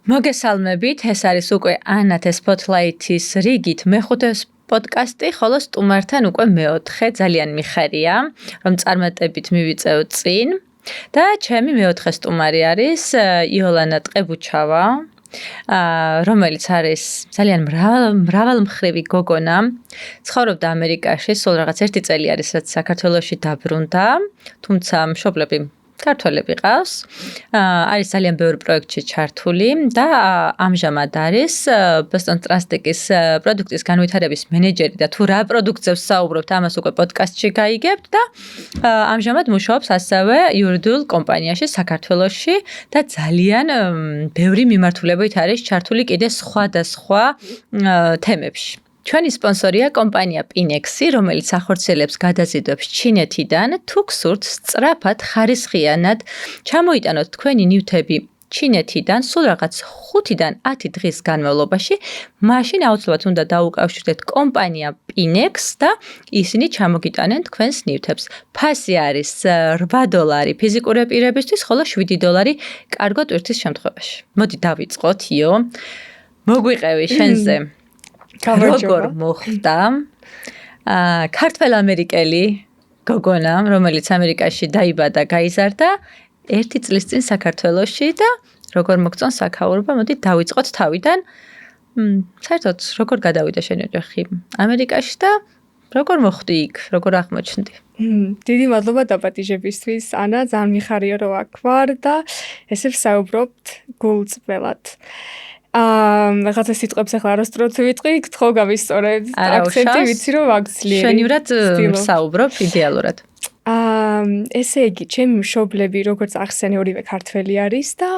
მოგესალმებით, ეს არის უკვე ანათ Spotlight-ის რიგით მეხუთე პოდკასტი, ხოლო სტუმართან უკვე მეოთხე. ძალიან მიხარია, რომ წარმატებით მივიწევ წინ. და ჩემი მეოთხე სტუმარი არის იოლანა ტყებუჩავა, რომელიც არის ძალიან მრავალმხრივი გოგონა. ცხოვრობდა ამერიკაში, სულ რაღაც 1 წელი არის, რაც საქართველოში დაბრუნდა, თუმცა მშობლები ქართველები ყავს. არის ძალიან ბევრ პროექტში ჩართული და ამჟამად არის Boston Transtech-ის პროდუქტის განვითარების მენეჯერი და თუ რა პროდუქტზე ვსაუბრობთ, ამას უკვე პოდკასტში გაიგებთ და ამჟამად მუშაობს ასევე იურიდიულ კომპანიაში საქართველოში და ძალიან ბევრი მიმართულებით არის ჩართული კიდე სხვადასხვა თემებში. ჩვენი სპონსორია კომპანია Pinex-ი, რომელიც ახორციელებს გადაზიდვებს ჩინეთიდან. თუ გსურთ სწრაფად, ხარისხიანად ჩამოიტანოთ თქვენი ნივთები ჩინეთიდან სულ რაღაც 5-დან 10 დღის განმავლობაში, მაშინ აუცილებლად უნდა დაუკავშირდეთ კომპანია Pinex და ისინი ჩამოგიტანენ თქვენს ნივთებს. ფასი არის $8 ფიზიკური პირებისთვის, ხოლო $7 კარგო ტვირთის შემთხვევაში. მოდი დავიწყოთ, იო. მოგვიყევი შენზე. როგორ მოხდა ქართველ-ამერიკელი გოგონა, რომელიც ამერიკაში დაიბადა, გაიზარდა 1 წლის წინ საქართველოში და როგორ მოგწონს საქაურობა, მოდი დავიწყოთ თავიდან. საერთოდ როგორ გადავიდა შენი ოჯახი ამერიკაში და როგორ მოხვდი იქ, როგორ აღმოჩნდი? დიდი მადლობა დაპატიჟებისთვის, ანა, ძალიან მიხარია რომ აქ ვარ და ესე ვსაუბრობთ გულწრფელად. რაღაცა სიტყვებს ახლა არასდროს ვიტყვი, გთხოვ გავისწორეთ. აქცენტი ვიცი რომ ვაგრძლიერი. შვენივრად ვსაუბრობ იდეალურად. ესე იგი, ჩემი მშობლები, როგორც ახსენე, ორივე ქართველი არის და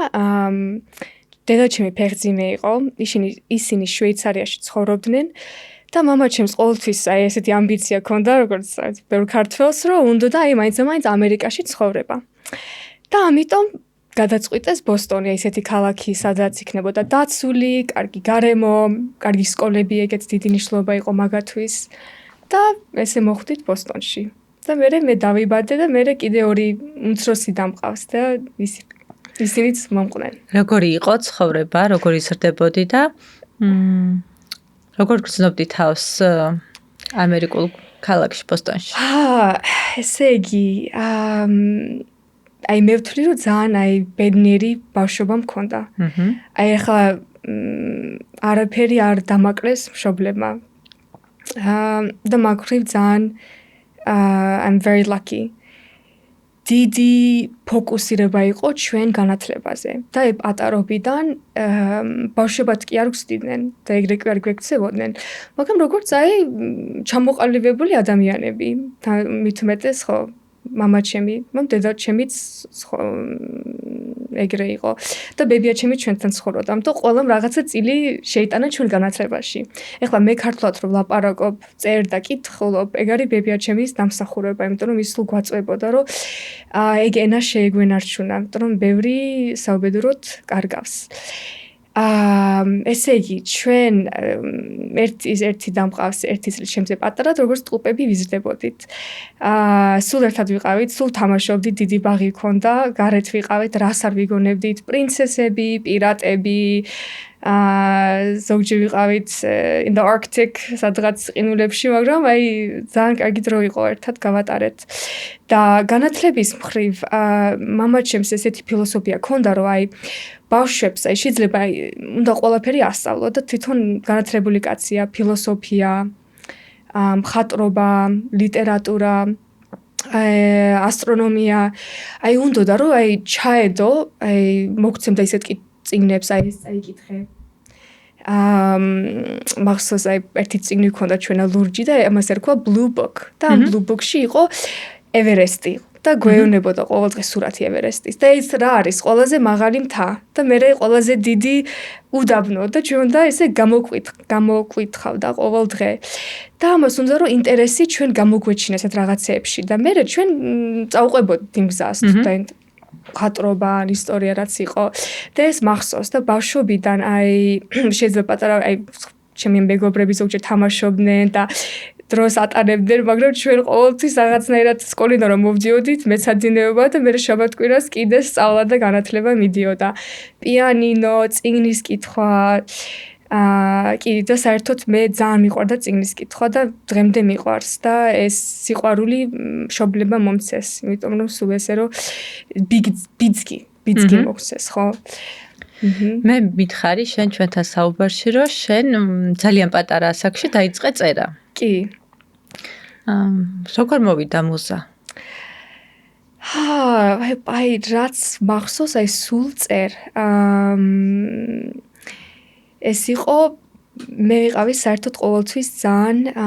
დედაჩემი ფეხძიმე იყო. ისინი შვეიცარიაში ცხოვრობდნენ და მამაჩემს ყოველთვის აი ესეთი ამბიცია ჰქონდა, როგორც ბევრ ქართველს, რომ უნდა და აი მაინც ამერიკაში ცხოვრება. და ამიტომ გადაწყვიტეს ბოსტონი, ესეთი ქალაქი, სადაც იქნებოდა დაცული, კარგი გარემო, კარგი სკოლები, ეგეც დიდი მნიშვნელობა იყო მაგათვის. და ესე მოხვდით ბოსტონში. და მე დავიბადე და მე კიდე 2 უმცროსი დამყავს და ისინიც მომყვნენ. როგორი იყო ცხოვრება, როგორ იზრდებოდი და როგორ გრძნობდი თავს ამერიკულ ქალაქში ბოსტონში? ესე იგი, აი მე ვთვლი რომ ძალიან ბედნიერი ბავშვობა მქონდა. აი ახლა არაფერი არ დამაკლეს მშობლებმა. და მაგრივ ძალიან I'm very lucky. დიდი ფოკუსირება იყო ჩვენ განათლებაზე და პატარობიდან ბავშვებად კი არ გვსდიდნენ და ეგრე კი არ გვექცევოდნენ. მაგრამ როგორც აი ჩამოყალიბებული ადამიანები, მით უმეტეს ხო მამაჩემი, დედაჩემიც ეგრე იყო და ბებიაჩემი ჩვენთან ცხოვრობდა. ამიტომ ყველამ რაღაცა წილი შეიტანა ჩვენ განათლებაში. ეხლა მე ქართულად რომ ლაპარაკობ, წერ და კითხულობ, ეგ არის ბებიაჩემის დამსახურება, იმიტომ რომ ის სულ გვაწვებოდა, რომ ეგ ენა შეეგვენარჩუნა, იმიტომ რომ ბევრი საუბედუროდ კარგავს. ესე იგი, ჩვენ ერთი დამყავს 1 წლის შემზე პატარა, როგორც ტყუპები ვიზრდებოდით. სულ ერთად ვიყავით, სულ თამაშობდით, დიდი ბაღი ჰქონდა, გარეთ ვიყავით, რას არ ვიგონებდით, პრინცესები, პირატები, ზოგჯერ ვიყავით in the Arctic, სადღაც ყინულებში, მაგრამ აი ძალიან კარგი დრო იყო, ერთად გავატარეთ. და განათლების მხრივ მამაჩემს ესეთი ფილოსოფია ჰქონდა, რომ აი ბავშვებს აი შეიძლება უნდა ყველაფერი ასწავლო და თვითონ განათლებული კაცია, ფილოსოფია, მხატვრობა, ლიტერატურა, ასტრონომია, აი უნდა და რომ აი ჩაედო, აი მოგცემდა ისეთ წიგნებს, აი ეს წაიკითხე. მახსოვს აი ერთი წიგნი ჰქონდა ჩვენა ლურჯი და ამას ერქვა Blue Book და ამ Blue Book-ში იყო ევერესტი. და გვეუბნებოდა ყოველდღე სურათი ევერესტის. და ის რა არის ყველაზე მაღალი მთა და მე ყველაზე დიდი უდაბნო და ჩვენ უნდა ესე გამოგვითხავდა ყოველდღე. და ამას უნდა რომ ინტერესი ჩვენ გამოგვეჩინეს այդ რაღაცეებში და მე ჩვენ წავყვებოდით იმ გზას და მხატვრობა, ისტორია რაც იყო და ეს მახსოვს და ბავშვობიდან აი შეიძლება პატარა აი ჩემი მეგობრები ზოგჯერ თამაშობდნენ და დროს ატარებდნენ, მაგრამ ჩვენ ყოველთვის რაღაცნაირად სკოლიდან რომ მოვდიოდით, მეცადინეობა და მე შაბათ-კვირას კიდე სწავლა და განათლება მიდიოდა. პიანინო, წიგნის კითხვა, კი და საერთოდ მე ძალიან მიყვარდა წიგნის კითხვა და დღემდე მიყვარს და ეს სიყვარული მშობლებმა მომცეს, იმიტომ რომ სულ ესე რომ ბიძგი მოგცეს, ხო? მე მითხარი შენ ჩვენთან საუბარში, რომ შენ ძალიან პატარა ასაკში დაიწყე წერა. კი. როგორ მოვიდა მუზა? აი რაც მახსოვს, აი სულ წერ. ეს იყო მე ვიყავი საერთოდ ყოველთვის ძალიან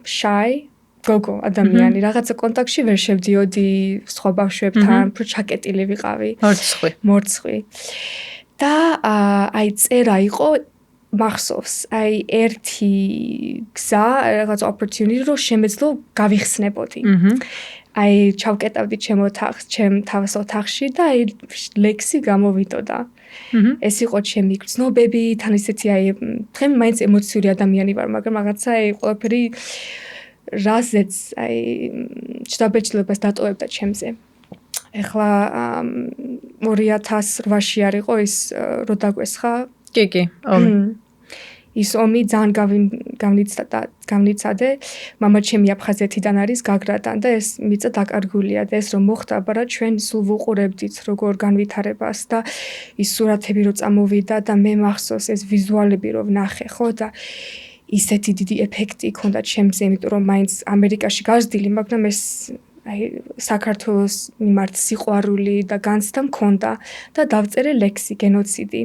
shy გოგო ადამიანი, რაღაცა კონტაქტში ვერ შევდიოდი სხვა ბავშვებთან, უფრო ჩაკეტილი ვიყავი. მორცხვი. და აი წერა იყო მახსოვს, აი ერთი გზა, რაღაც opportunity რომ შემეძლო გავიხსნებოდი. აი ჩავკეტავდი ჩემ თავს ოთახში და აი ლექსი გამოვიდოდა. ეს იყო ჩემი გრძნობები, თან ისეთი აი დღემდე მაინც ემოციური ადამიანი ვარ, მაგრამ რაღაცა აი ყველაფერი რაზეც აი ჩდაბეჭდილებას დატოვებდა ჩემზე. ეხლა 2008-ში არ იყო ის რო დაგვესხა? კი, ომი. ის ომი ძალიან გამნიცადე. მამა ჩემი აფხაზეთიდან არის, გაგრადან და ეს მიწა დაკარგულია და ეს რომ მოხდა, აბარა ჩვენ სულ ვუყურებდით როგორ განვითარებას და ის სურათები რო წამოვიდა და მე მახსოვს ეს ვიზუალები რო ვნახე, ხო და ისეთი დიდი ეფექტი ჰქონდა ჩემზე, იმიტომ რომ მაინც ამერიკაში გავზრდილი, მაგრამ ეს აი საქართველოს მიმართ სიყვარული და განცდა მქონდა და დავწერე ლექსი გენოციდი.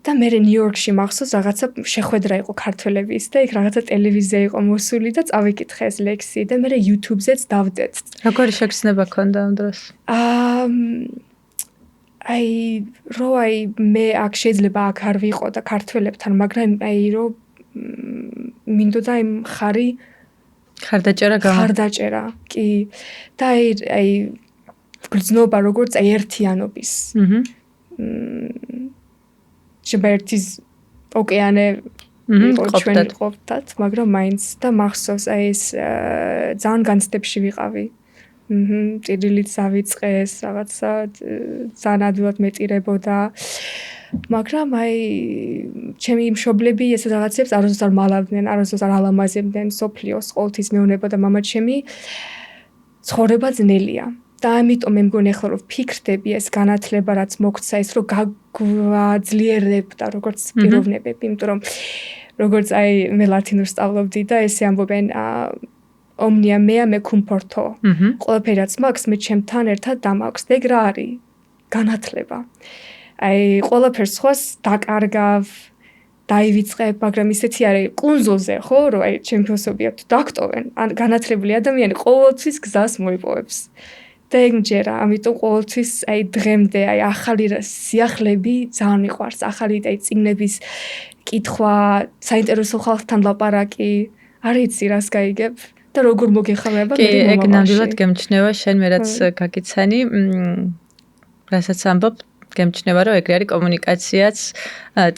და მე ნიუ-იორკში მახსოვს რაღაცა შეხვედრა იყო ქართველების და იქ რაღაცა ტელევიზია იყო მოსული და წავიკითხე ეს ლექსი და მე YouTube-ზეც დავდეთ. როგორი შეგრძნება ქონდა ამ დროს? აი მე აქ შეიძლება აქ არ ვიყო და ქართველებთან, მაგრამ აი რომ მინდოდა იმ ხარდაჭერა, კი. და აი გრძნობა როგორც აი ერთიანობის. შებერთის ოკეანე იყო ჩვენ ყოფდათ, მაგრამ მაინც და მახსოვს აი ეს ძალიან განცდებში ვიყავი. ტირილიც ავიწყეს, რაღაცა ძალიან ადვილად მეტირებოდა. მაგრამ აი ჩემი მშობლები ესეთ რაღაცებს არასდროს არ მალავდნენ, არასდროს არ ალამაზებდნენ სოფლიოს ყოველთვის მეუნება და მამა ჩემი ცხოვრება ძნელია. და ამიტომ მე მგონი ახლა რომ ვფიქრდები ეს განათლება რაც მოგცა ის რომ გაგვაძლიერებდა როგორც პიროვნებები, იმიტომ რომ როგორც აი მე ლათინურს სწავლობდი და ესე ამბობენ omnia mea me cum porto. ყველაფერი რაც მაქვს მე ჩემთან ერთად დამაქვს და ეგ რა არის? განათლება. აი ყველაფერს სხვას დაკარგავ, დაივიწყებ, მაგრამ ისეთი არის კუნძულზე, ხო, რომ აი ჩემი ფილოსოფია თუ დაგტოვენ, ან განათლებული ადამიანი ყოველთვის გზას მოიპოვებს. და ეგ მჯერა, ამიტომ ყოველთვის აი დღემდე აი ახალი სიახლეები ძალიან მიყვარს, ახალი აი წიგნების კითხვა, საინტერესო ხალხთან ლაპარაკი, არ იცი რას გაიგებ და როგორ მოგეხმარება მე მომავალში. ეგ ნამდვილად გემჩნევა შენ მე რაც გაგიცანი, რასაც ამბობ, გემჩნევა რომ ეგრე არის კომუნიკაციაც,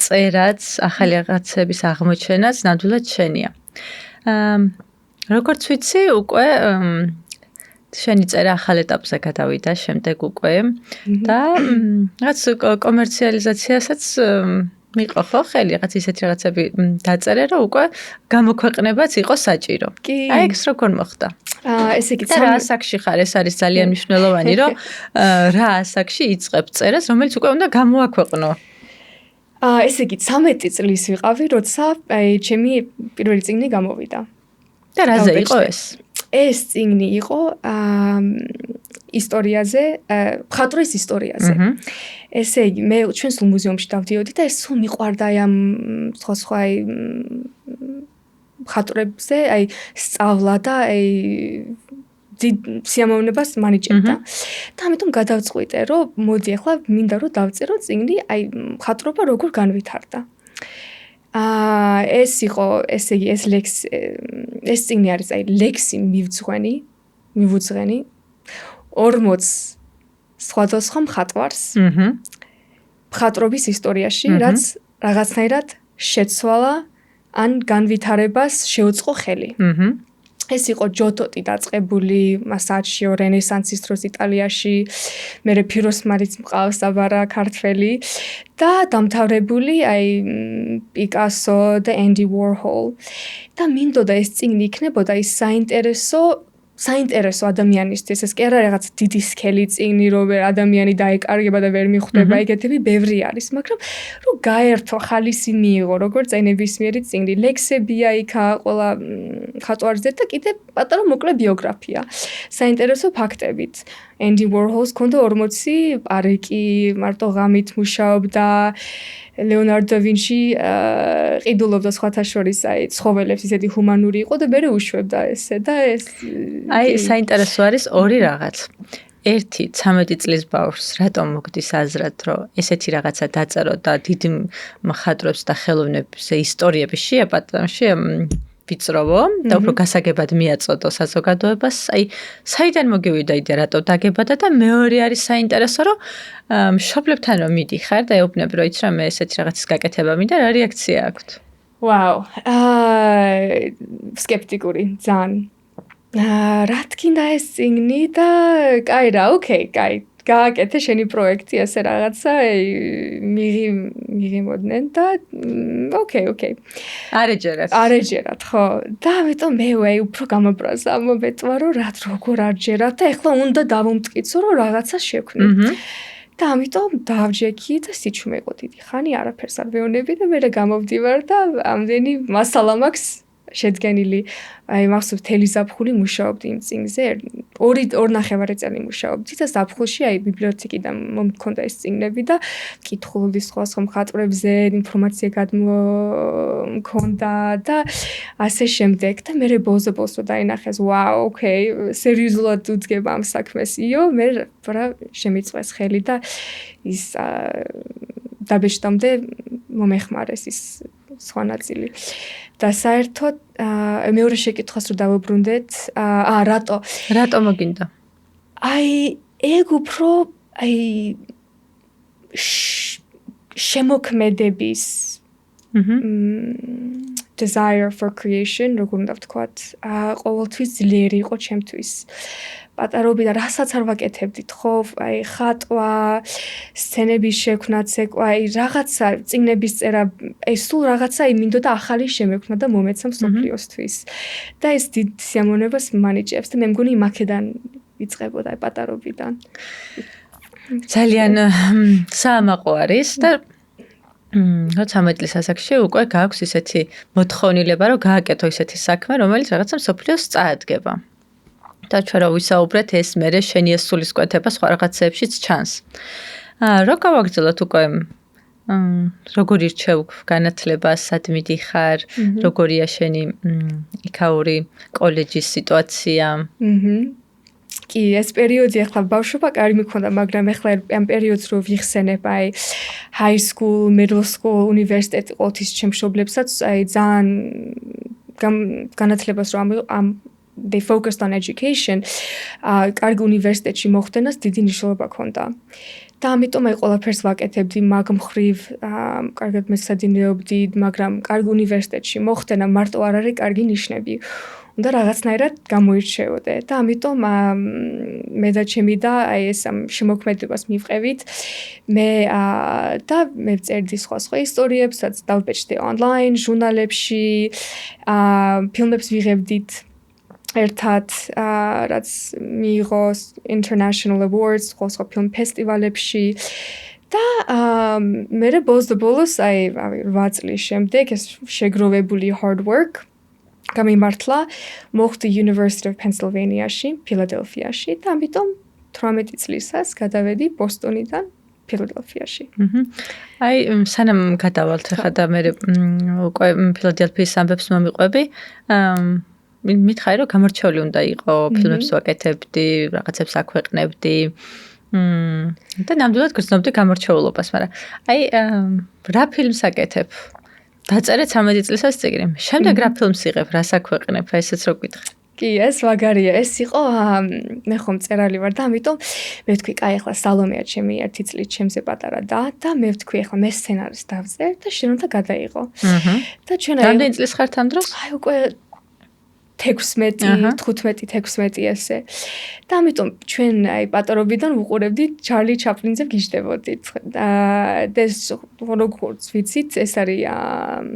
წერაც, ახალი რაღაცების აღმოჩენაც ნამდვილად შენია. როგორც ვიცი, უკვე შენი წერა ახალ ეტაპზე გადავიდა შემდეგ უკვე და რაც კომერციალიზაციასაც მიყო ხო ხელი რაღაც ისეთი რაღაცები დაწერე რომ უკვე გამოქვეყნებაც იყო საჭირო. აი ეს როგორ მოხდა? ესე იგი რა ასაკში ხარ? ეს არის ძალიან მნიშვნელოვანი რომ რა ასაკში იწყებ წერას რომელიც უკვე უნდა გამოაქვეყნო. ესე იგი 13 წლის ვიყავი როცა აი ჩემი პირველი წიგნი გამოვიდა. და რაზე იყო ეს? ეს წიგნი იყო ისტორიაზე, მხატვრის ისტორიაზე. ესე იგი, მე ჩვენ სულ მუზეუმში დავდიოდი და ეს სულ მიყვარდა აი ამ სხვა აი მხატვრებზე, აი სწავლა და აი სიამოვნებას მანიჭებდა. და ამიტომ გადავწყვიტე, რომ მოდი ახლა მინდა რომ დავწერო წიგნი, აი მხატვრობა როგორ განვითარდა. ეს იყო, ესე იგი, ეს წიგნი არის აი ლექსი მივუძღვენი 40 სხვადასხვა მხატვარს მხატვრობის ისტორიაში, რაც რაღაცნაირად შეცვალა ან განვითარებას შეუწყო ხელი. ეს იყო ჯოტოტი დაწყებული მასაჩიო რენესანსის დროს იტალიაში, მერე ფიროსმანიც მყავს აბარა ქართველი და დამთავრებული აი პიკასო და ენდი ვორჰოლ. და მინდოდა ეს წიგნი იქნებოდა ის საინტერესო ადამიანისთვის, ეს კი არა რაღაც დიდი სქელი წიგნი, რომ ადამიანი დაეკარგება და ვერ მიხვდება, ეგეთები ბევრი არის, მაგრამ რომ გაერთო ხალისი მიიღო, როგორც აი ნებისმიერი წიგნი, ლექსებია იქა ყველა ხატვარზე და კიდე პატარა მოკლე ბიოგრაფია. საინტერესო ფაქტებით. ენდი ვორჰოლს ჰქონდა 40 პარიკი, მარტო ღამით მუშაობდა, ლეონარდო და ვინჩი ყიდულობდა სხვათა შორის აი ცხოველებს, ისეთი ჰუმანური იყო და მერე უშვებდა ესე და ეს აი საინტერესო არის ორი რაღაც. ერთი 13 წლის ბავშვს რატომ მოგდის აზრად, რომ ესეთი რაღაცა დაწერო და დიდი მხატვრებს და ხელოვნების ისტორიები ვიწროვო და უფრო გასაგებად მიაწოდო საზოგადოებას. აი, საიდან მოგივიდა იდეა, რატო დაგებადა და მეორე არის საინტერესო, რომ მშობლებთან რომ მიდიხარ და ეუბნები, რომ იცი რა მე ესეთი რაღაცის გაკეთება მინდა, რა რეაქცია აქვთ? ვაუ. სკეპტიკური ძალიან. რა თქინდა ეს წიგნი და კაი რა, ოკეი, კაი. გააკეთე შენი პროექტი ასე რაღაცა, მიღიმოდნენ და ოკეი. არეჯერათ, ხო. და ამიტომ მე უფრო გამაბრაზა, მომეტყვა რომ როგორ არჯერათ და ეხლა უნდა დავუმტკიცო რომ რაღაცა შექმნი. და ამიტომ დავჯექი და სიჩუმე იყო დიდი ხანი, არაფერს არ ვეუბნები და მე გამოვდივარ და ამდენი მასალა მაქვს შედგენილი. აი მახსოვს თელი ზაფხული მუშაობდი იმ წიგნზე, 2.5 წელი მუშაობდი და ზაფხულში აი ბიბლიოთეკიდან მომქონდა ეს წიგნები და კითხულობდი სხვა მხატვრებზე, ინფორმაცია გადმომქონდა და ასე შემდეგ და მე ბოლოს დაინახეს, ვაუ, ოკეი, სერიოზულად უძგებ ამ საქმეს, მე რა შემიწყვეს ხელი და ის დაბეჭდამდე მომეხმარეს ის სხვა ნაწილი. და საერთოდ მეორე შეკითხვას რომ დავუბრუნდეთ, რატო მოგინდა? აი ეგ უფრო აი შემოქმედების desire for creation, როგორ უნდა ვთქვათ, ყოველთვის ძლიერი იყო ჩემთვის. პატარობიდან რასაც არ ვაკეთებდით, ხო, აი ხატვა, სცენების შექმნაც, აი რაღაცა წიგნების წერა, აი სულ რაღაცა მინდოდა ახალი შემექმნა და მომეცა მსოფლიოსთვის. და ეს დიდ სიამოვნებას მანიჭებს და მე მგონი მაქედან იწყებოდა აი პატარობიდან. ძალიან საამაყო არის და 13 წლის ასაკში უკვე გააქვს ისეთი მოთხოვნილება, რომ გააკეთო ისეთი საქმე, რომელიც რაღაცა მსოფლიოს წაადგება. და ჩვენ რა ვისაუბრეთ, ეს მერე შენი სულისკვეთება სხვა რაღაცეებშიც ჩანს. რა გავაგრძელოთ უკვე? როგორ ირჩევ განათლებას, სად მიდიხარ, როგორია შენი იქაური კოლეჯის სიტუაცია? კი, ეს პერიოდი ახლა ბავშვობა კარგი მქონდა, მაგრამ ახლა ამ პერიოდს რო ვიხსენებ, აი high school, middle school, უნივერსიტეტი ყოველთვის ჩემშობლებსაც, აი ძალიან განათლებას რო they focused on education, კარგი უნივერსიტეტში მოხდენას დიდი მნიშვნელობა ჰქონდა. და ამიტომ აი ყველაფერს ვაკეთებდი მაგ მხრივ, კარგად მეცადინეობდი, მაგრამ კარგი უნივერსიტეტში მოხდენა მარტო არ არის კარგი ნიშნები. უნდა რაღაცნაირად გამოირჩეოდე და ამიტომ მე და ჩემი და აი ეს შემოქმედებას მივყევით. მე ვწერდი სხვა ისტორიებს, რაც დავბეჭდი online, ჟურნალებში, ფილმებს ვიღებდით. ერთად რაც მიიღო international awards სხვა ფილმ ფესტივალებში და მე ბოლოს აი 8 წლის შემდეგ ეს შეგროვებული hard work გამიმართლა მოხდა University of Pennsylvania-ში, ფილადელფიაში და ამიტომ 18 წლისას გადავედი ბოსტონიდან ფილადელფიაში. აი სანამ გადავალთ ხა და მე უკვე ფილადელფიის ამბებს მომიყვები, მითხარი რომ გამორჩეული უნდა იყო, ფილმებს ვაკეთებდი, რაღაცებს აქვეყნებდი. და ნამდვილად გრძნობდი გამორჩეულობას, მაგრამ აი რა ფილმს აკეთებ? დაწერე 13 წლისას წიგნი. შემდეგ რა ფილმს იღებ, რას აქვეყნებ? ესეც რო გითხრა. კი, ეს მაგარია. ეს იყო მე ხომ წერალი ვარ და ამიტომ მე ვთქვი, კაი, ახლა სალომეა ჩემი ერთი წლით ჩემზე პატარა და მე ვთქვი, ახლა მე სცენარის დავწერ და შენ უნდა გადაიღო. და ჩვენ რამდენი წლის ხართ ამ დროს? აი უკვე 16 ესე. და ამიტომ ჩვენ აი პატარობიდან ვუყურებდით ჩარლი ჩაპლინზე გიждდებოდით. და ეს როგორც ვიცით, ეს არის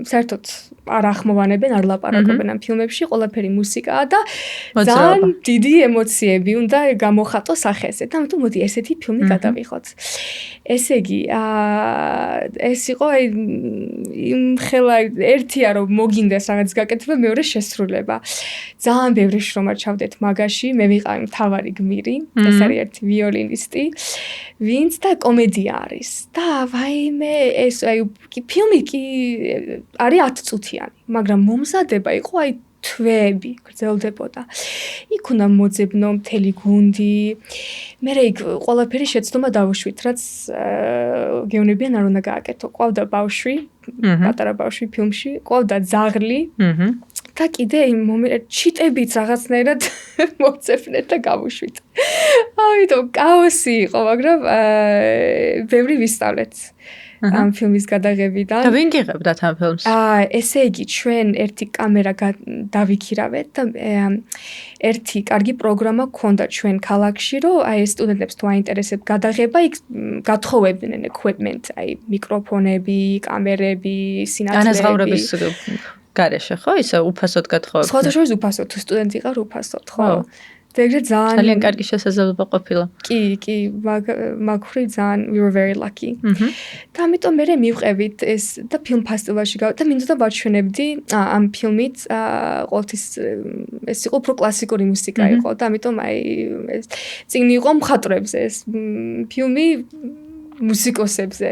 საერთოდ არ ახმოვანებენ, არ ლაპარაკობენ ამ ფილმებში, ყველაფერი მუსიკაა და ძალიან დიდი ემოციები უნდა გამოხატოს ახესე. და ამიტომ მოდი ესეთი ფილმი გადავიღოთ. ესე იგი, ეს იყო აი იმ ხელა ერთია რომ მოგინდეს რაღაც გაკეთება, მეორე შესრულება. ძალიან ბევრი შრომა ჩავდეთ მაგაში, მე ვიყავი მთავარი გმირი, ეს არის ერთი ვიოლინისტი, ვინც და კომედია არის. და ვაიმე, ეს აი ფილმი კი არის 10 წუთიანი, მაგრამ მომზადება იყო აი თვეები გრძელდებოდა. იქ უნდა მოძებნო მთელი გუნდი. მე იქ ყველაფერი შეცდომა დავუშვით, რაც გეუბნებიან არ უნდა გააკეთო. ყავდა ბავშვი, პატარა ბავშვი ფილმში, ყავდა ძაღლი. და კიდე იმ ჩიტებიც რაღაცნაირად მოძებნეთ და გავუშვით. ამიტომ კაოსი იყო, მაგრამ ბევრი ვისწავლეთ ამ ფილმის გადაღებიდან. და ვინ გიღებდათ ამ ფილმს? ესე იგი, ჩვენ ერთი კამერა დავიქირავეთ და ერთი კარგი პროგრამა გქონდა ჩვენ ქალაქში, რომ აი ეს სტუდენტებს თუ აინტერესებთ გადაღება, იქ გათხოვებდნენ equipment, აი მიკროფონები, კამერები, სინათლეები. განაზღაურების გარეშე, ხო? ისე უფასოდ გათხოვებდნენ. სხვადასხვა უფასოდ, თუ სტუდენტი იყარ უფასოდ, ხო? და ეგრე ძალიან კარგი შესაძლებლობა ყოფილა. კი, მაგხრი ძალიან we were very lucky. და ამიტომ მე მივყევით ეს და ფილმ ფესტივალში და მინდოდა ვაჩვენებდი ამ ფილმით ყოველთვის ეს იყო უფრო კლასიკური მუსიკა იყო და ამიტომ აი ეს წიგნი იყო მხატვრებზე ეს ფილმი მუსიკოსებზე.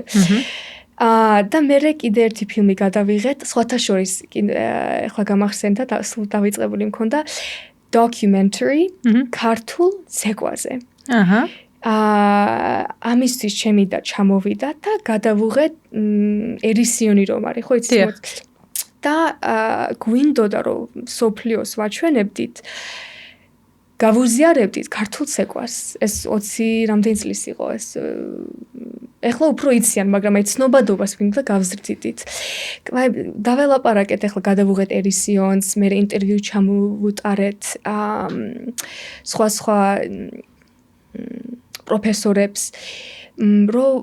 და მე კიდე ერთი ფილმი გადავიღეთ, სხვათა შორის ახლა გამახსენდა და სულ დავიწყებული მქონდა documentary ქართულ ცეკვაზე. ამისთვის ჩემი და ჩამოვიდა და გადავუღეთ ერისიონი რომ არის, ხო იცი? და გვინდოდა რომ სოფლიოს ვაჩვენებდით. გავუზიარებდით ქართულ ცეკვას. ეს 20 რამდენი წლის იყო ეს ეხლა უფრო იციან, მაგრამ აი ცნობადობას ვინდა გავზრდიდით. აი დაველაპარაკეთ, ეხლა გადავუღეთ ერისიონს, მე ინტერვიუ ჩამოვუტარეთ სხვა პროფესორებს, რომ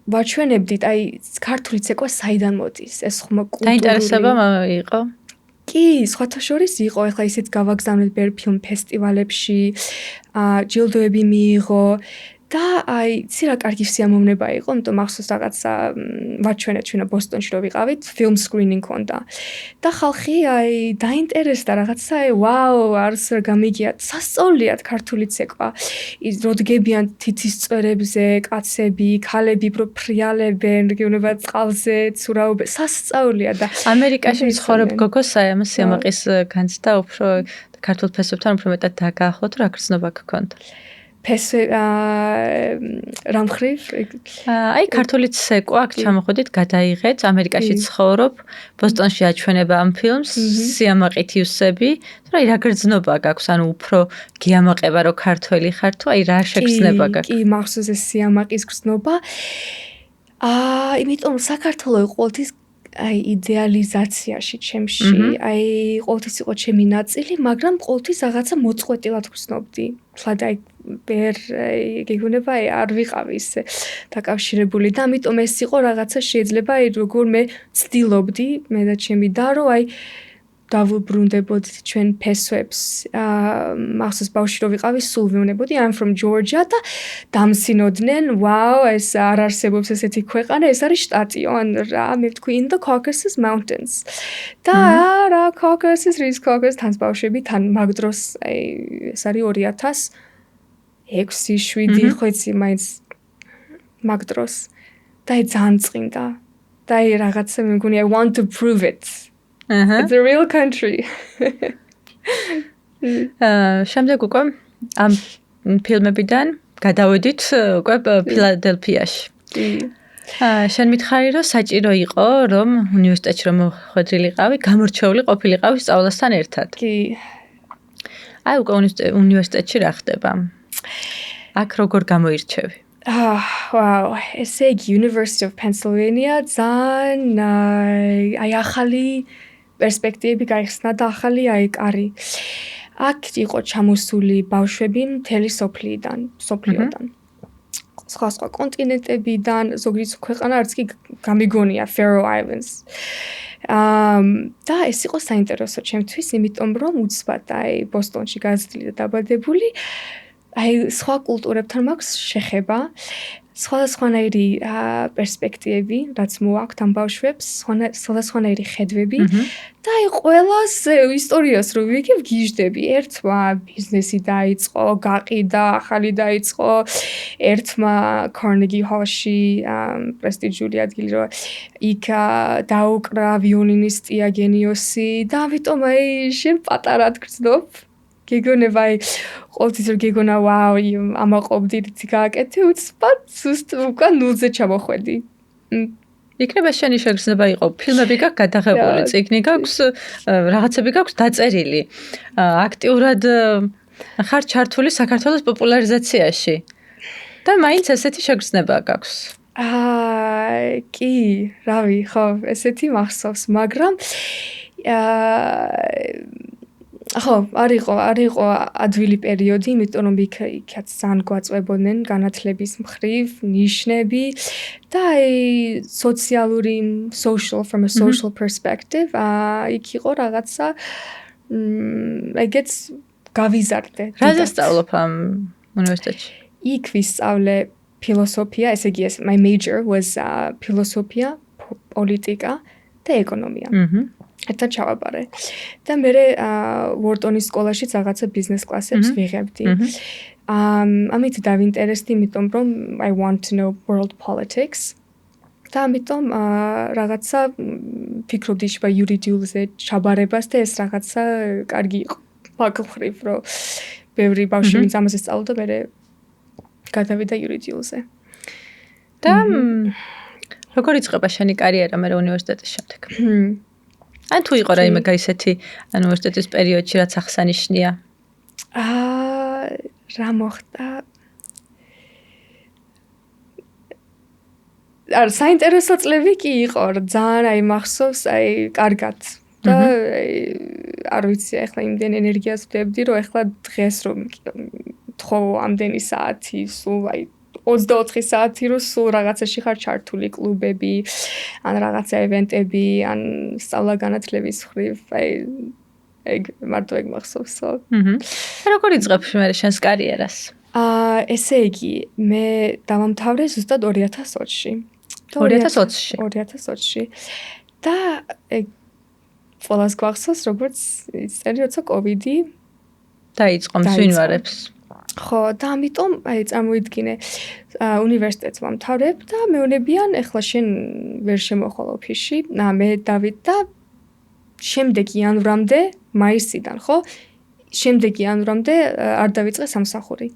ვაჩვენებდით აი ქართული ცეკვა საიდან მოდის, ეს ხომ კულტურული დაინტერესება იყო? კი, სხვათა შორის იყო, ეხლა ისიც გავაგზავნეთ ბევრ ფილმ ფესტივალებში, ჯილდოები მიიღო და აი ცირა კარგი სიამოვნება იყო, იმიტომ მახსოვს რაღაცა ვაჩვენეთ ჩვენ ბოსტონში რომ ვიყავით, film screening ქონდა. და ხალხი აი დაინტერესდა რაღაცა, აი ვაუ, არც გამიგიათ, სასწაულიათ ქართული ცეკვა. ის როდგებიან თითის წვერებზე, კაცები, ქალები პრო ფრიალებენ, გეუბნება წყალზე, ცურავენ, სასწაულია და ამერიკაში მცხოვრებ გოგო საიამო სიამაყის განცდა უფრო ქართულ ფესვებთან უფრო მეტად დაგაახლოთ, რა გრძნობა გქონდა? რამხრივ? აი ქართული ცეკვა აქ ჩამოხვედით, გადაიღეთ, ამერიკაში ცხოვრობ, ბოსტონში აჩვენება ამ ფილმს, სიამაყით ივსები, რა რა გრძნობა გაქვს, ანუ უფრო გიამაყება რომ ქართველი ხარ თუ აი რა შეგრძნება გაქვს? კი, მახსოვს ეს სიამაყის გრძნობა. იმიტომ საქართველოს ყოველთვის აი იდეალიზაციაში ჩემში, აი ყოველთვის იყო ჩემი ნაწილი, მაგრამ ყოველთვის რაღაცა მოწყვეტილად გრძნობდი. თლად აი ბერ გეგონება არ ვიყავი ისე დაკავშირებული და ამიტომ ეს იყო რაღაცა შეიძლება აი როგორ მე ცდილობდი მე და ჩემი და რომ აი დავუბრუნდებოდით ჩვენ ფესვებს მახსოვს ბავშვი რო ვიყავი სულ ვიუნებოდი I'm from Georgia და დამსინოდნენ ვაუ ეს არ არსებობს ესეთი ქვეყანა ეს არის შტატიო ან რა მე ვთქვი in the Caucasus Mountains და რა Caucasus რის Caucasus თან ბავშვები თან მაგ დროს აი ეს არის 2006-7 ხო იცი მაინც მაგ დროს და აი ძალიან წინდა და აი რაღაცა მე მგონი I want to prove it It's a real country. შემდეგ უკვე ამ ფილმებიდან გადავედით უკვე ფილადელფიაში. შენ მითხარი რომ საჭირო იყო რომ უნივერსიტეტში რომ ხვედრილიყავი, გამორჩეული ყოფილიყავი სწავლასთან ერთად. კი. აი უკვე უნივერსიტეტში რა ხდება? აქ როგორ გამოირჩევი? Wow, ესე იგი University of Pennsylvania ძალიან აი ახალი პერსპექტივები გაიხსნა და ახალი აი კარი. აქ იყო ჩამოსული ბავშვები მთელი სოფლიოდან. სხვა კონტინენტებიდან, ზოგადად ქვეყანა არც კი გამიგონია Faroe Islands. და ეს იყო საინტერესო ჩემთვის, იმიტომ რომ უცბად აი ბოსტონში გაზრდილი და დაბადებული აი სხვა კულტურებთან მაქვს შეხება, სხვადასხვანაირი პერსპექტივები, რაც მოაქვთ ამ ბავშვებს, სხვადასხვანაირი ხედვები და აი ყველას ისტორიას რო ვიგებ გიჟდები. ერთმა ბიზნესი დაიწყო, გაყიდა, ახალი დაიწყო, ერთმა Carnegie Hall-ში პრესტიჟული ადგილი რო იქ დაუკრა ვიოლინისტია გენიოსი და ამიტომ აი შენ პატარად გრძნობ. გეგონება აი ყოველთვის რომ გეგონა ვაუ ამაყობდი რითი გააკეთე უცბად სუსტ უკან ნულზე ჩამოხვედი. იქნება შენი შეგრძნება იყო ფილმები გაქვს გადაღებული, წიგნი გაქვს, რაღაცები გაქვს დაწერილი. აქტიურად ხარ ჩართული საქართველოს პოპულარიზაციაში. და მაინც ესეთი შეგრძნება გაქვს. კი, რავი, ხო, ესეთი მახსოვს, მაგრამ ხო, არ იყო ადვილი პერიოდი, იმიტომ რომ იქაც ძალიან გვაწვებოდნენ განათლების მხრივ, ნიშნები და აი სოციალური from a social perspective, იქ იყო რაღაცა ეგეც გავიზარდე. რაზე სწავლობ ამ უნივერსიტეტში? იქ ვისწავლე ფილოსოფია, ესე იგი my major was ფილოსოფია, პოლიტიკა და ეკონომია. ერთად ჩავაბარე. და მე ვორტონის სკოლაშიც რაღაცა ბიზნეს კლასებს ვიღებდი. ამით დავინტერესდი, იმიტომ რომ I want to know world politics. და ამიტომ რაღაცა ფიქრობდი შეიძლება იურიდიულზე ჩაბარებას და ეს რაღაცა კარგი იყო. მაგხრივ რომ ბევრი ბავშვი ვინც ამაზე სწავლობდა, მე გადავიდა იურიდიულზე. და როგორ იწყება შენი კარიერა მე უნივერსიტეტის შემდეგ? ან თუ იყო რაიმე ისეთი უნივერსიტეტის პერიოდში რაც აღსანიშნია? რა მოხდა? საინტერესო წლები კი იყო, ძალიან აი მახსოვს, აი კარგად. და არ ვიცი, ახლა იმდენ ენერგიას ვდებდი, რომ ახლა დღეს რომ თხოვ ამდენი საათი, სულ აი 24 საათი რო სულ რაღაცაში ხარ ჩართული კლუბები, ან რაღაცა ევენტები, ან სწავლა-განათლების მხრივ, აი ეგ მარტო ეგ მახსოვს. როგორ იწყებ მე შენს კარიერას? ესე იგი, მე დავამთავრე ზუსტად 2020-ში. 2020-ში. და ეგ ყველას გვახსოვს, როგორც წერი, როცა COVID-ი დაიწყო მსვინვარებს. ხო, და ამიტომ აი წარმოიდგინე უნივერსიტეტს ვამთავრებ და მეუნებიან ეხლა შენ ვერ შემოხვალ ოფისში. მე დავით და შემდეგ იანვრამდე მაისიდან, ხო? შემდეგ იანვრამდე არ დავიწყე სამსახური.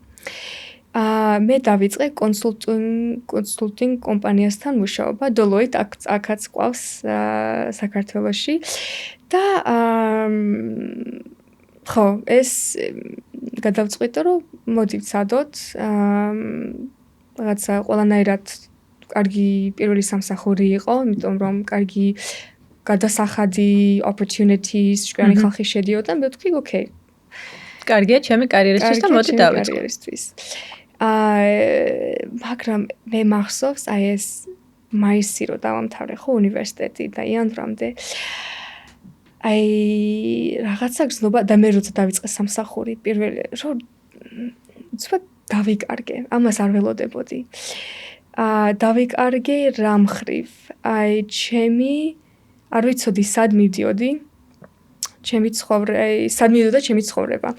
მე დავიწყე კონსულტინგ კომპანიასთან მუშაობა, Deloitte აქაც ყავს საქართველოში და ხო, ეს გადავწყვიტე, რომ მოდი ვცადოთ, რაღაცა ყველანაირად კარგი პირველი სამსახური იყო, იმიტომ რომ კარგი გადასახადი opportunities, ჭკვიანი ხალხი შედიოდა, მე ვთქვი, ოკეი. კარგია ჩემი კარიერისთვის და მოდი დავიწყო. მაგრამ მე მახსოვს, აი ეს მაისი რო დავამთავრე ხო უნივერსიტეტი და იანვრამდე აი რაღაცა გზნობა და მე როცა დავიწყე სამსახური პირველი რომ უცბად დავიკარგე, ამას არ ველოდებოდი. დავიკარგე რა მხრივ, აი ჩემი არ ვიცოდი სად მივდიოდი, სად მივდოდა ჩემი ცხოვრება.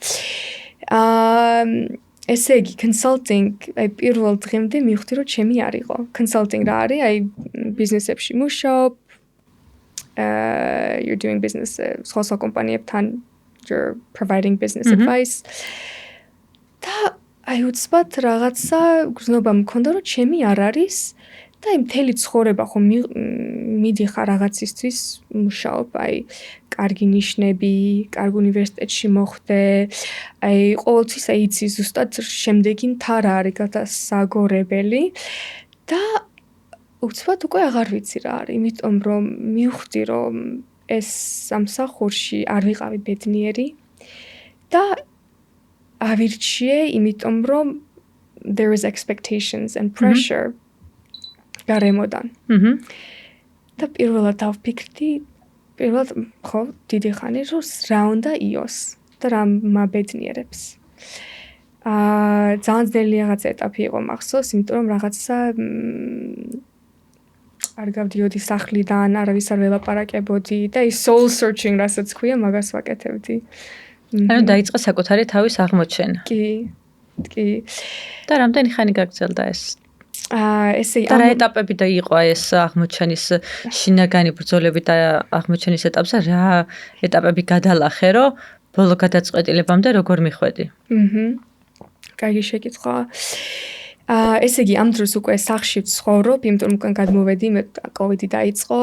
ესე იგი consulting აი პირველ დღემდე მივხვდი რომ ჩემი არ იყო. Consulting რა არის? აი ბიზნესებში მუშაობ, you're doing business სხვა კომპანიებთან, you're providing business advice. და აი უცბად რაღაცა გზნობა მქონდა რომ ჩემი არ არის და იმ მთელი ცხოვრება ხო მიდიხარ რაღაცისთვის მუშაობ, აი კარგი ნიშნები, კარგ უნივერსიტეტში მოხვდე, აი ყოველთვის აი იცი ზუსტად შემდეგი მთა რა არის გადასაგორებელი და უცბად უკვე აღარ ვიცი რა არის, იმიტომ რომ მივხვდი რომ ეს სამსახურში არ ვიყავი ბედნიერი და ავირჩიე, იმიტომ რომ there was expectations and pressure გარემოდან. და პირველად დავფიქრდი, ხო, დიდი ხანი რომ რა უნდა იოს და რა მაბედნიერებს. ძალიან ძნელი რაღაც ეტაპი იყო მახსოვს, იმიტომ რომ რაღაცა არ გავდიოდი სახლიდან, არავის არ ველაპარაკებოდი და ის soul searching რასაც ქვია, მაგას ვაკეთებდი. ანუ დაიწყო საკუთარი თავის აღმოჩენა. კი. და რამდენი ხანი გაგრძელდა ეს? ესე და რა ეტაპები და იყო ეს აღმოჩენის შინაგანი ბრძოლები და აღმოჩენის ეტაპზე რა ეტაპები გადალახე, რომ ბოლო გადაწყვეტილებამდე როგორ მიხვედი? კარგი შეკითხვა. ესე იგი ამ დროს უკვე სახლში ვცხოვრობ, იმიტომ რომ უკან გადმოვედი, მე კოვიდი დაიწყო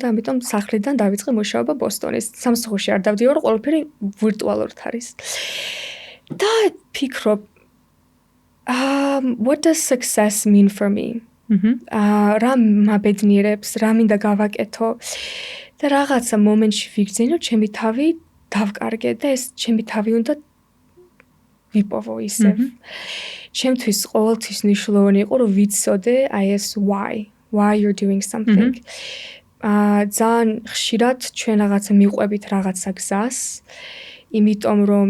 და ამიტომ სახლიდან დავიწყე მუშაობა ბოსტონის. სამსახურში არ დავდივარ, ყველაფერი ვირტუალურად არის. და ფიქრობ, what does success mean for me? რა მაბედნიერებს, რა მინდა გავაკეთო და რაღაცა მომენტში ვიგრძენო, ჩემი თავი დავკარგე და ეს ჩემი თავი უნდა ვიპოვო ისევ. ჩემთვის ყოველთვის მნიშვნელოვანი იყო რომ ვიცოდე აი ეს why you're doing something. ძალიან ხშირად ჩვენ რაღაცა მიყვებით რაღაცა გზას, იმიტომ რომ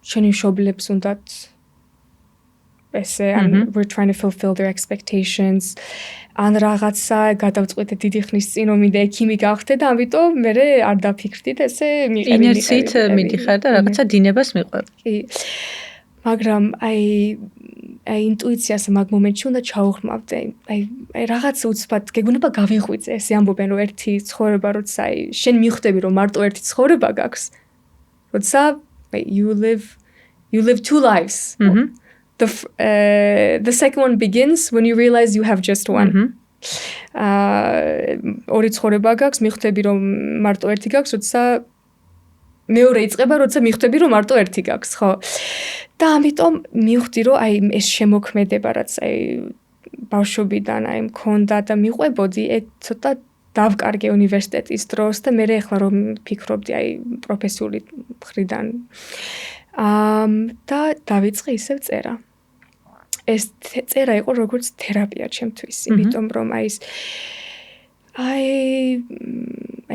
ჩვენი მშობლებს უნდათ ესე we're trying to fulfill their expectations. ან რაღაცა გადავწყვეტე დიდი ხნის წინ რომ მინდა ექიმი გავხდე და ამიტომ მე არ დაფიქრდი და ესე მიყევი. ინერციით მიდიხარ და რაღაცა დინებას მიყვებ. კი. მაგრამ აი ინტუიციას მაგ მომენტში უნდა ჩაუღრმავდე. აი რაღაც უცბად გეგონება გავიღვიძე. ესე ამბობენ რომ ერთი ცხოვრება როცა აი შენ მიხვდები რომ მარტო ერთი ცხოვრება გაქვს. როცა you live two lives. The second one begins when you realize you have just one. ორი ცხოვრება გაქვს, მიხვდები რომ მარტო ერთი გაქვს, როცა მეორე იწყება, როცა მიხვდები რომ მარტო ერთი გაქვს, ხო? და ამიტომ მივხვდი რომ აი ეს შემოქმედება რაც აი ბავშვობიდან აი მქონდა და მიყვებოდი, ცოტა დავკარგე უნივერსიტეტის დროს და მე ახლა რომ ფიქრობდი აი პროფესიული მხრიდან და დავიწყე ისევ წერა. ეს წერა იყო როგორც თერაპია ჩემთვის, იმიტომ რომ აი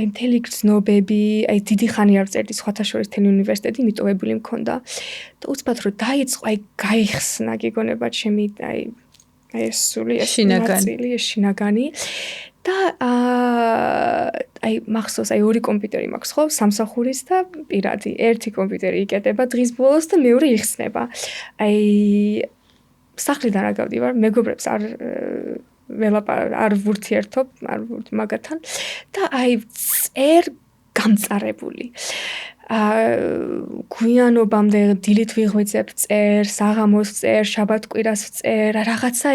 მთელი გრძნობები, აი დიდი ხანი არ წერდი სხვათა შორის თელი უნივერსიტეტი მიტოვებული მქონდა და უცბად რომ დაიწყო აი გაიხსნა გეგონება ჩემი აი ეს სული ეს შინაგანი და აი მახსოვს აი ორი კომპიუტერი მაქვს ხო სამსახურის და პირადი ერთი კომპიუტერი იკეტება დღის ბოლოს და მეორე იხსნება აი სახლიდან რა გავდივარ მეგობრებს არ ვურთიერთობ მაგათთან და აი წერ გამწარებული გვიანობამდე დილით ვიღვიძებ წერ, საღამოს წერ, შაბათ-კვირას წერ, რაღაცა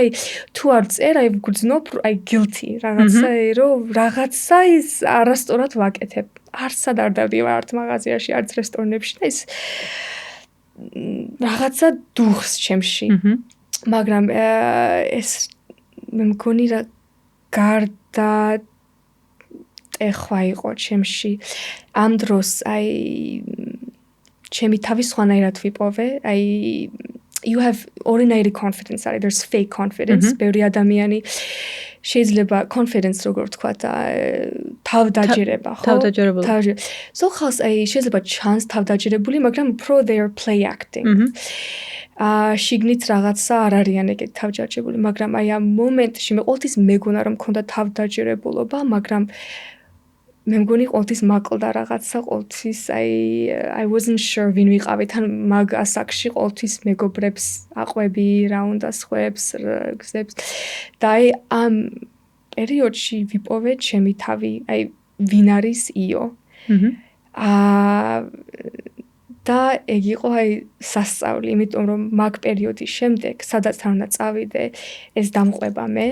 თუ არ წერ, აი ვგრძნობ, აი guilty, რაღაცა რომ რაღაცა ის არასწორად ვაკეთებ. არცად არ დავდივარ არც მაღაზიაში, არც რესტორნებში და ის რაღაცა დუხს ჩემში. მაგრამ ეს მე მგონი რა გარდა ეხვა იყო ჩემში ამ დროს აი ჩემი თავი სხვანაირად ვიპოვე აი you have ordinary confidence არის there's fake confidence ბევრი ადამიანი შეიძლება confidence როგორ ვთქვა თავდაჯერება ხო თავდაჯერებული ზოგხელს აი შეიძლება ჩანს თავდაჯერებული მაგრამ pro they are play acting შიგნით რაღაცა არ არიან ეგეთ თავდაჯერებული მაგრამ აი ამ მომენტში მე ყოველთვის მეგონა რომ მქონდა თავდაჯერებულობა მაგრამ მე მგონი ყოველთვის მაკლდა რაღაცა ყოველთვის I wasn't sure ვინ ვიყავი თან მაგ ასაკში ყოველთვის მეგობრებს აყვები რა უნდა სხვებს გზებს და აი ამ პერიოდში ვიპოვე ჩემი თავი აი ვინ არის იო და ეგ იყო აი სასწაული იმიტომ რომ მაგ პერიოდის შემდეგ სადაც არ უნდა წავიდე ეს დამყვება მე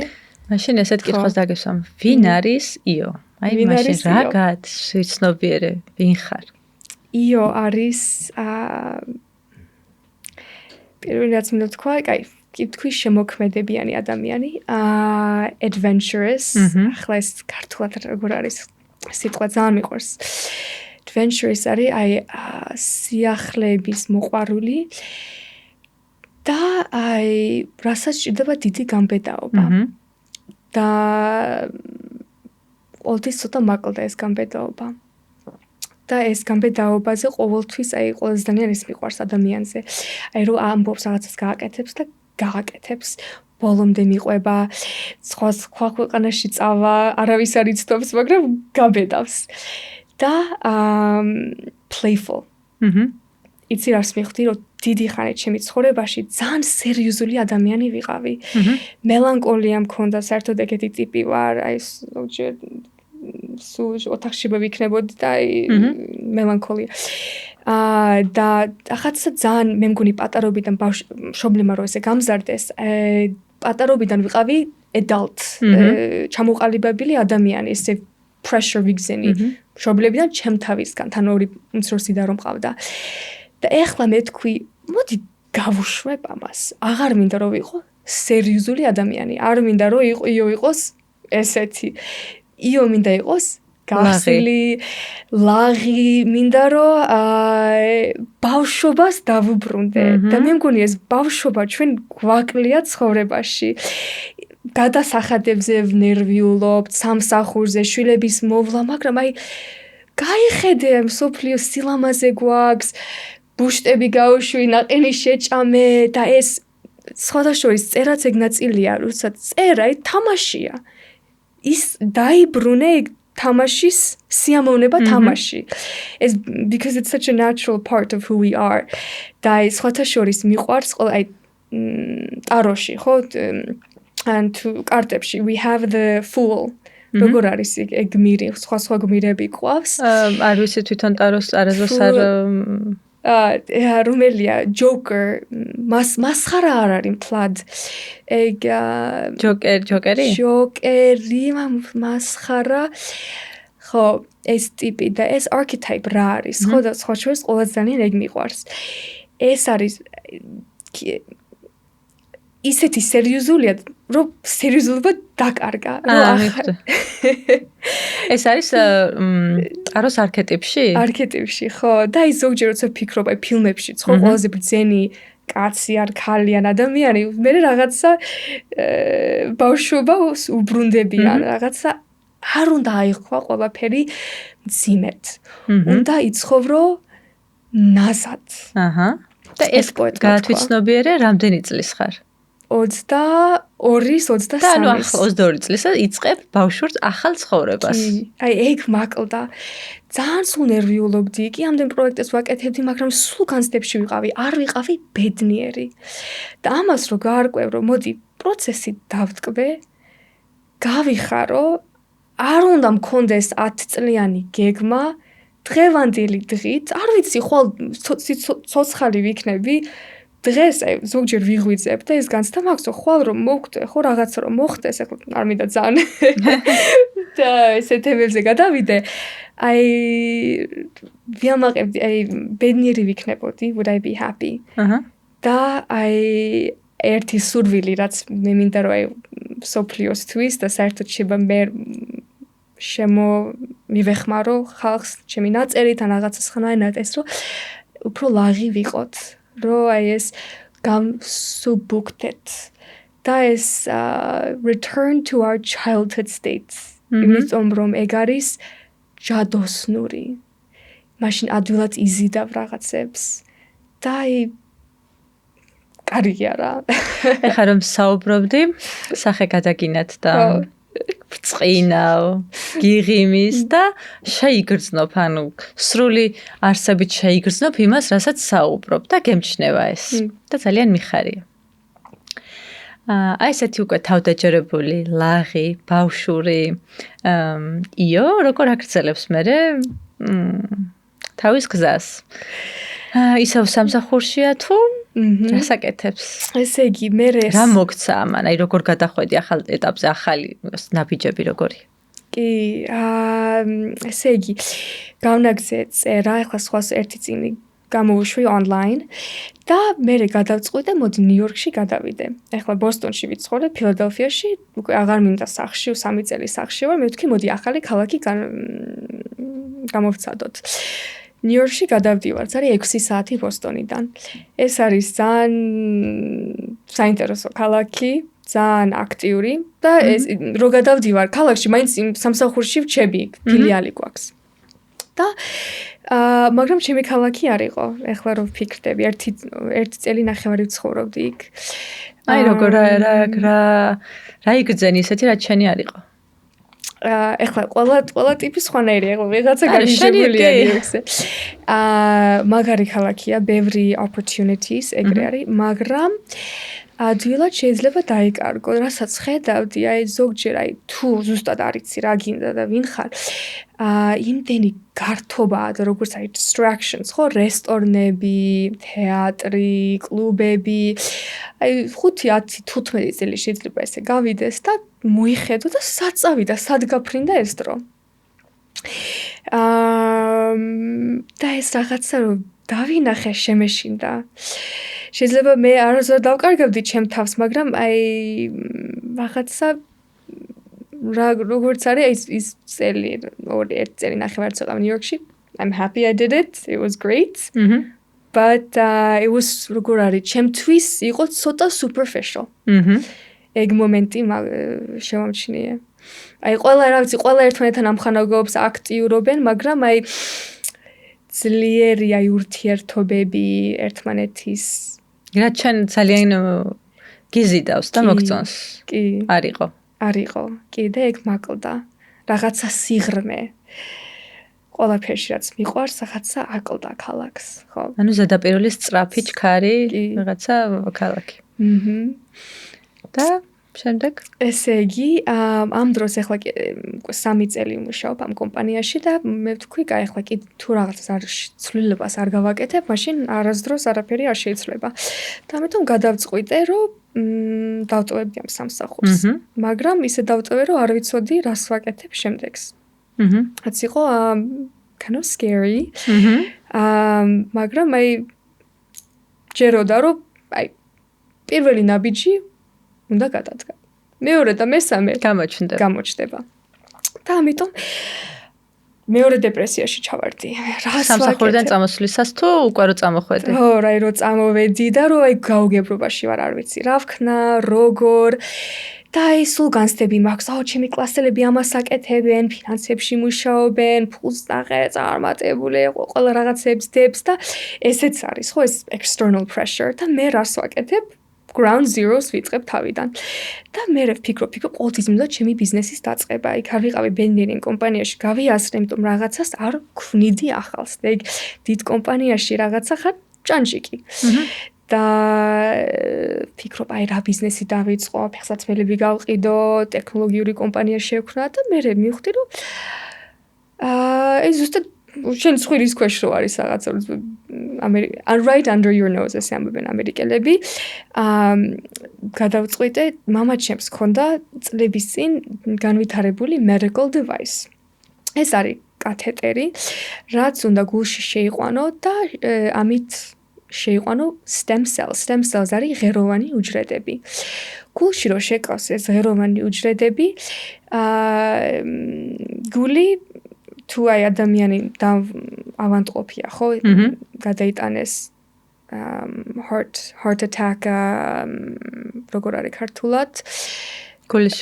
მაშინ ესეთ კითხვას დაგესვამ. ვინ არის იო? აი მაშინ რაგად ვიცნობიერე ვინ ხარ? იო არის პირველი რაც მინდა თქვა, კითხვის შემოქმედებიანი ადამიანი, adventurous, ახლა ეს ქართულად როგორ არის სიტყვა ძალიან მიყვარს. Adventurous არის სიახლეების მოყვარული და რასაც ჭირდება დიდი გამბედაობა. და ყოველთვის ცოტა მაკლდა ეს გამბედაობა. და ეს გამბედაობაზე ყოველთვის ყველაზე ძალიან ის მიყვარს ადამიანზე. რომ ამბობს რაღაცას გააკეთებს და გააკეთებს. ბოლომდე მიყვება, სხვა ქვეყანაში წავა, არავის არ იცნობს, მაგრამ გაბედავს. და playful. იცი რას მივხვდი, რომ დიდი ხანი ჩემი ცხოვრებაში ძალიან სერიოზული ადამიანი ვიყავი. მელანქოლია მქონდა, საერთოდ ეგეთი ტიპი ვარ, ზოგჯერ სულ ოთახში ვიქნებოდი და მელანქოლია. და ახაცა ძალიან მე მგონი პატარობიდან მშობლებმა რომ ესე გამზარდეს, პატარობიდან ვიყავი adult, ჩამოყალიბებული ადამიანი, ესე pressure ვიგზენი. მშობლებიდან ჩემ თავისგან, თან ორი უმცროსი და რომ მყავდა. და ეხლა მე თქვი, მოდი გავუშვებ ამას. აღარ მინდა რომ ვიყო სერიოზული ადამიანი. არ მინდა რომ იო იყოს ესეთი. იო მინდა იყოს გახსილი, ლაღი, მინდა რომ ბავშვობას დავუბრუნდე. და მე მგონი ეს ბავშვობა ჩვენ გვაკლია ცხოვრებაში. გადასახადებზე ვნერვიულობ, სამსახურზე, შვილების მოვლა, მაგრამ გაიხედე მსოფლიოს სილამაზე გვაქვს, ბუშტები გავუშვი, ნაყინი შეჭამე და ეს სხვადასხვის წერაც ეგ ნაწილია, როცა წერა თამაშია. ის დაიბრუნე თამაშის სიამოვნება თამაში. ეს because it's such a natural part of who we are. და ეს სხვადასხვის მიყვარს ყველა ტაროში, ხო? And კარტებში we have the fool. როგორ არის ეგ გმირი, სხვა გმირები ყავს. არ ვიცი თვითონ ტაროს არასდროს არ რომელია Joker, მასხარა არ არის მთლად. ეგ ჯოკერი? ჯოკერი, მასხარა. ხო, ეს ტიპი და ეს archetype რა არის? ხო და სხვა შორის ყველაზე ძალიან ეგ მიყვარს. ეს არის ისეთი სერიოზულია, რომ სერიოზულობა დაკარგა. ეს არის ტაროს არქეტიპში? არქეტიპში, ხო. და ის ზოგჯერ როცა ფიქრობ ფილმებში, ხო, ყველაზე ბრძენი კაცი არ ქალიან ადამიანი, მე რაღაცა ბავშვობას უბრუნდებიან, რაღაცა არ უნდა აიღო ყველაფერი მძიმედ. უნდა იცხოვრო ნაზად. და ეს გაათვიცნობიერე რამდენი წლის ხარ? 22-23. და ანუ ახლა 22 წლისა იწყებ ბავშვურს ახალ ცხოვრებას. ეგ მაკლდა. ძალიან სულ ნერვიულობდი, კი ამდენ პროექტებს ვაკეთებდი, მაგრამ სულ განცდებში ვიყავი, არ ვიყავი ბედნიერი. და ამას რო გაარკვევ, რომ მოდი პროცესი დავტკბე, გავიხარო, არ უნდა მქონდეს 10 წლიანი გეგმა, დღევანდელი დღით, არ ვიცი, ხვალ ცოცხალი ვიქნები, დღეს ზოგჯერ ვიღვიძებ და ეს განცდა მაქვს, ხვალ რომ მოვკვდე, ხო რაღაცა რომ მოხდეს, ახლა არ მინდა ძალიან და ესე თემებზე გადავიდე. ვიამაყებდი, ბედნიერი ვიქნებოდი, would I be happy? და ერთი სურვილი, რაც მე მინდა რომ სოფლიოსთვის და საერთოდ შეება მე მივეხმარო ხალხს, ჩემი ნაწერით ან რაღაცა სხვანაირად ეს რომ უფრო ლაღი ვიყოთ. რომ ეს გამსუბუქდეთ და ეს return to our childhood states. იმიტომ რომ ეგ არის ჯადოსნური. მაშინ ადვილად იზიდავ რაღაცებს და კარგია რა. ეხლა რომ საუბრობდი, სახე გადაგინათ და ბრწყინავ, გიღიმის და შეიგრძნობ, ანუ სრული არსებით შეიგრძნობ იმას, რასაც საუბრობ და გემჩნევა ეს. და ძალიან მიხარია. ესეთი უკვე თავდაჯერებული, ლაღი, ბავშვური იო, როგორ აგრძელებს მერე თავის გზას? ისევ სამსახურშია თუ რასაკეთებს? ესე იგი, მე რა მოგცა ამან? აი როგორ გადახვედი ახალ ეტაპზე, ახალი ნაბიჯები როგორი? კი, ესე იგი, გავნაგზე წერა, ახლა სხვა ერთი წინი გამოვუშვი online და მე გადავწყვიტე, მოდი ნიუ-იორკში გადავიდე. ახლა ბოსტონში ვიცხოვრე, ფილადელფიაში, უკვე აღარ მინდა სახლში, 3 წელი სახლში ვარ, მე ვთქვი, მოდი ახალი ქალაქი გამოვცადოთ. ნიუ-იორკში გადავდივარ, არის 6 საათი ბოსტონიდან. ეს არის ძალიან საინტერესო ქალაქი, ძალიან აქტიური და ეს რო გადავდივარ ქალაქში, მაინც სამსახურში ვჩები, ფილიალი გვაქვს. და მაგრამ ჩემი ქალაქი არ იყო. ეხლა რომ ვფიქრდები, ერთი წელი ნახევარი ვცხოვრობდი იქ. აი როგორ რა იგრძენი ისეთი რაც შენი არ იყო? ეხლა ყველა ტიპი სხვანაირია, ეხლა ვიღაცა გამიჟებულია ნიუ-იორკზე. მაგარი ქალაქია, ბევრი opportunities ეგრე არის, მაგრამ ადვილად შეიძლება დაიკარგო, რასაც ხედავდი, აი ზოგჯერ აი თუ ზუსტად არ იცი რა გინდა და ვინ ხარ, იმდენი გართობაა და როგორც აი distractions, ხო, რესტორნები, თეატრი, კლუბები, აი 5, 10, 15 წელი შეიძლება ესე გავიდეს და მოიხედო და სად წავიდა, სად გაფრინდა ეს დრო. და ეს რაღაცა რომ დავინახე შემეშინდა. შეიძლება მე არასდროს დავკარგავდი ჩემ თავს, მაგრამ აი რაღაცა როგორც არის ის წელი, ერთი წელი ნახევარი ცოტა ნიუ-იორკში. I'm happy I did it. It was great. But it was როგორ არის, ჩემთვის იყო ცოტა superficial. ეგ მომენტი შევამჩნიე. აი ყველა ერთმანეთთან ამხანაგობს, აქტიურობენ, მაგრამ აი ძლიერი აი ურთიერთობები ერთმანეთის რაც ჩვენ ძალიან გიზიდავს და მოგწონს. კი. არ იყო. კი და ეგ მაკლდა. რაღაცა სიღრმე. ყველაფერში რაც მიყვარს, რაღაცა აკლდა ქალაქს, ხო? ანუ ზედაპირული სწრაფი ჩქარი რაღაცა ქალაქი. და შემდეგ ესე იგი, ამ დროს ახლა 3 წელი ვმუშაობ ამ კომპანიაში და მე ვთქვი, კაი, ახლა კი თუ რაღაცას ცვლილებას არ გავაკეთებ, მაშინ არასდროს არაფერი არ შეიძლება. და ამიტომ გადავწყვიტე, რომ დავტოვებდი ამ სამსახურს. მაგრამ ისე დავტოვე, რომ არ ვიცოდი, რას ვაკეთებ შემდეგს. რაც იყო kind of scary. მაგრამ აი ჯეროდა, რომ აი პირველი ნაბიჯი უნდა გადადგა. მეორე და მესამე გამოჩნდება. და ამიტომ მეორე დეპრესიაში ჩავარდი. სამსახურიდან წამოსვლისას თუ უკვე რო წამოხვედი? ხო, რაი რო წამოვედი და რო აი გაუგებრობაში ვარ, არ ვიცი, რა ვქნა, როგორ და აი სულ განცდები მაქვს, ჩემი კლასელები ამას აკეთებენ, ფინანსებში მუშაობენ, ფულს წარმატებული, ყველა რაღაცებს დებს და ესეც არის, ხო, ეს external pressure და მე რას ვაკეთებ? ground zeros ვიწყებ თავიდან. და მე ვფიქრობ, ყოველთვის მინდა ჩემი ბიზნესის დაწყება. იქ არ ვიყავი ბენდერინგ კომპანიაში, გავიასრე, იმიტომ რაღაცას არ ქმნიდი ახალს. და იქ დიდ კომპანიაში რაღაცა ხარ ჭანჭიკი. და ვფიქრობ, აი რა ბიზნესი დავიწყო, ფეხსაცმელები გავყიდო, ტექნოლოგიური კომპანია შევქმნა და მე მივხვდი, რომ ეს ზუსტად შენ ცხვირის ქვეშ რო არის რაღაცა right under your nose ესე ამბობენ ამერიკელები. გადავწყვიტე, მამაჩემს ჰქონდა წლების წინ განვითარებული medical device. ეს არის კათეტერი, რაც უნდა გულში შეიყვანო და ამით შეიყვანო stem cells. Stem cells არის ღეროვანი უჯრედები. გულში რო შეკავს ეს ღეროვანი უჯრედები, გული თუ აი ადამიანი ავანტყოფია, ხო? გადაიტანეს heart attack, როგორ არის ქართულად? გულის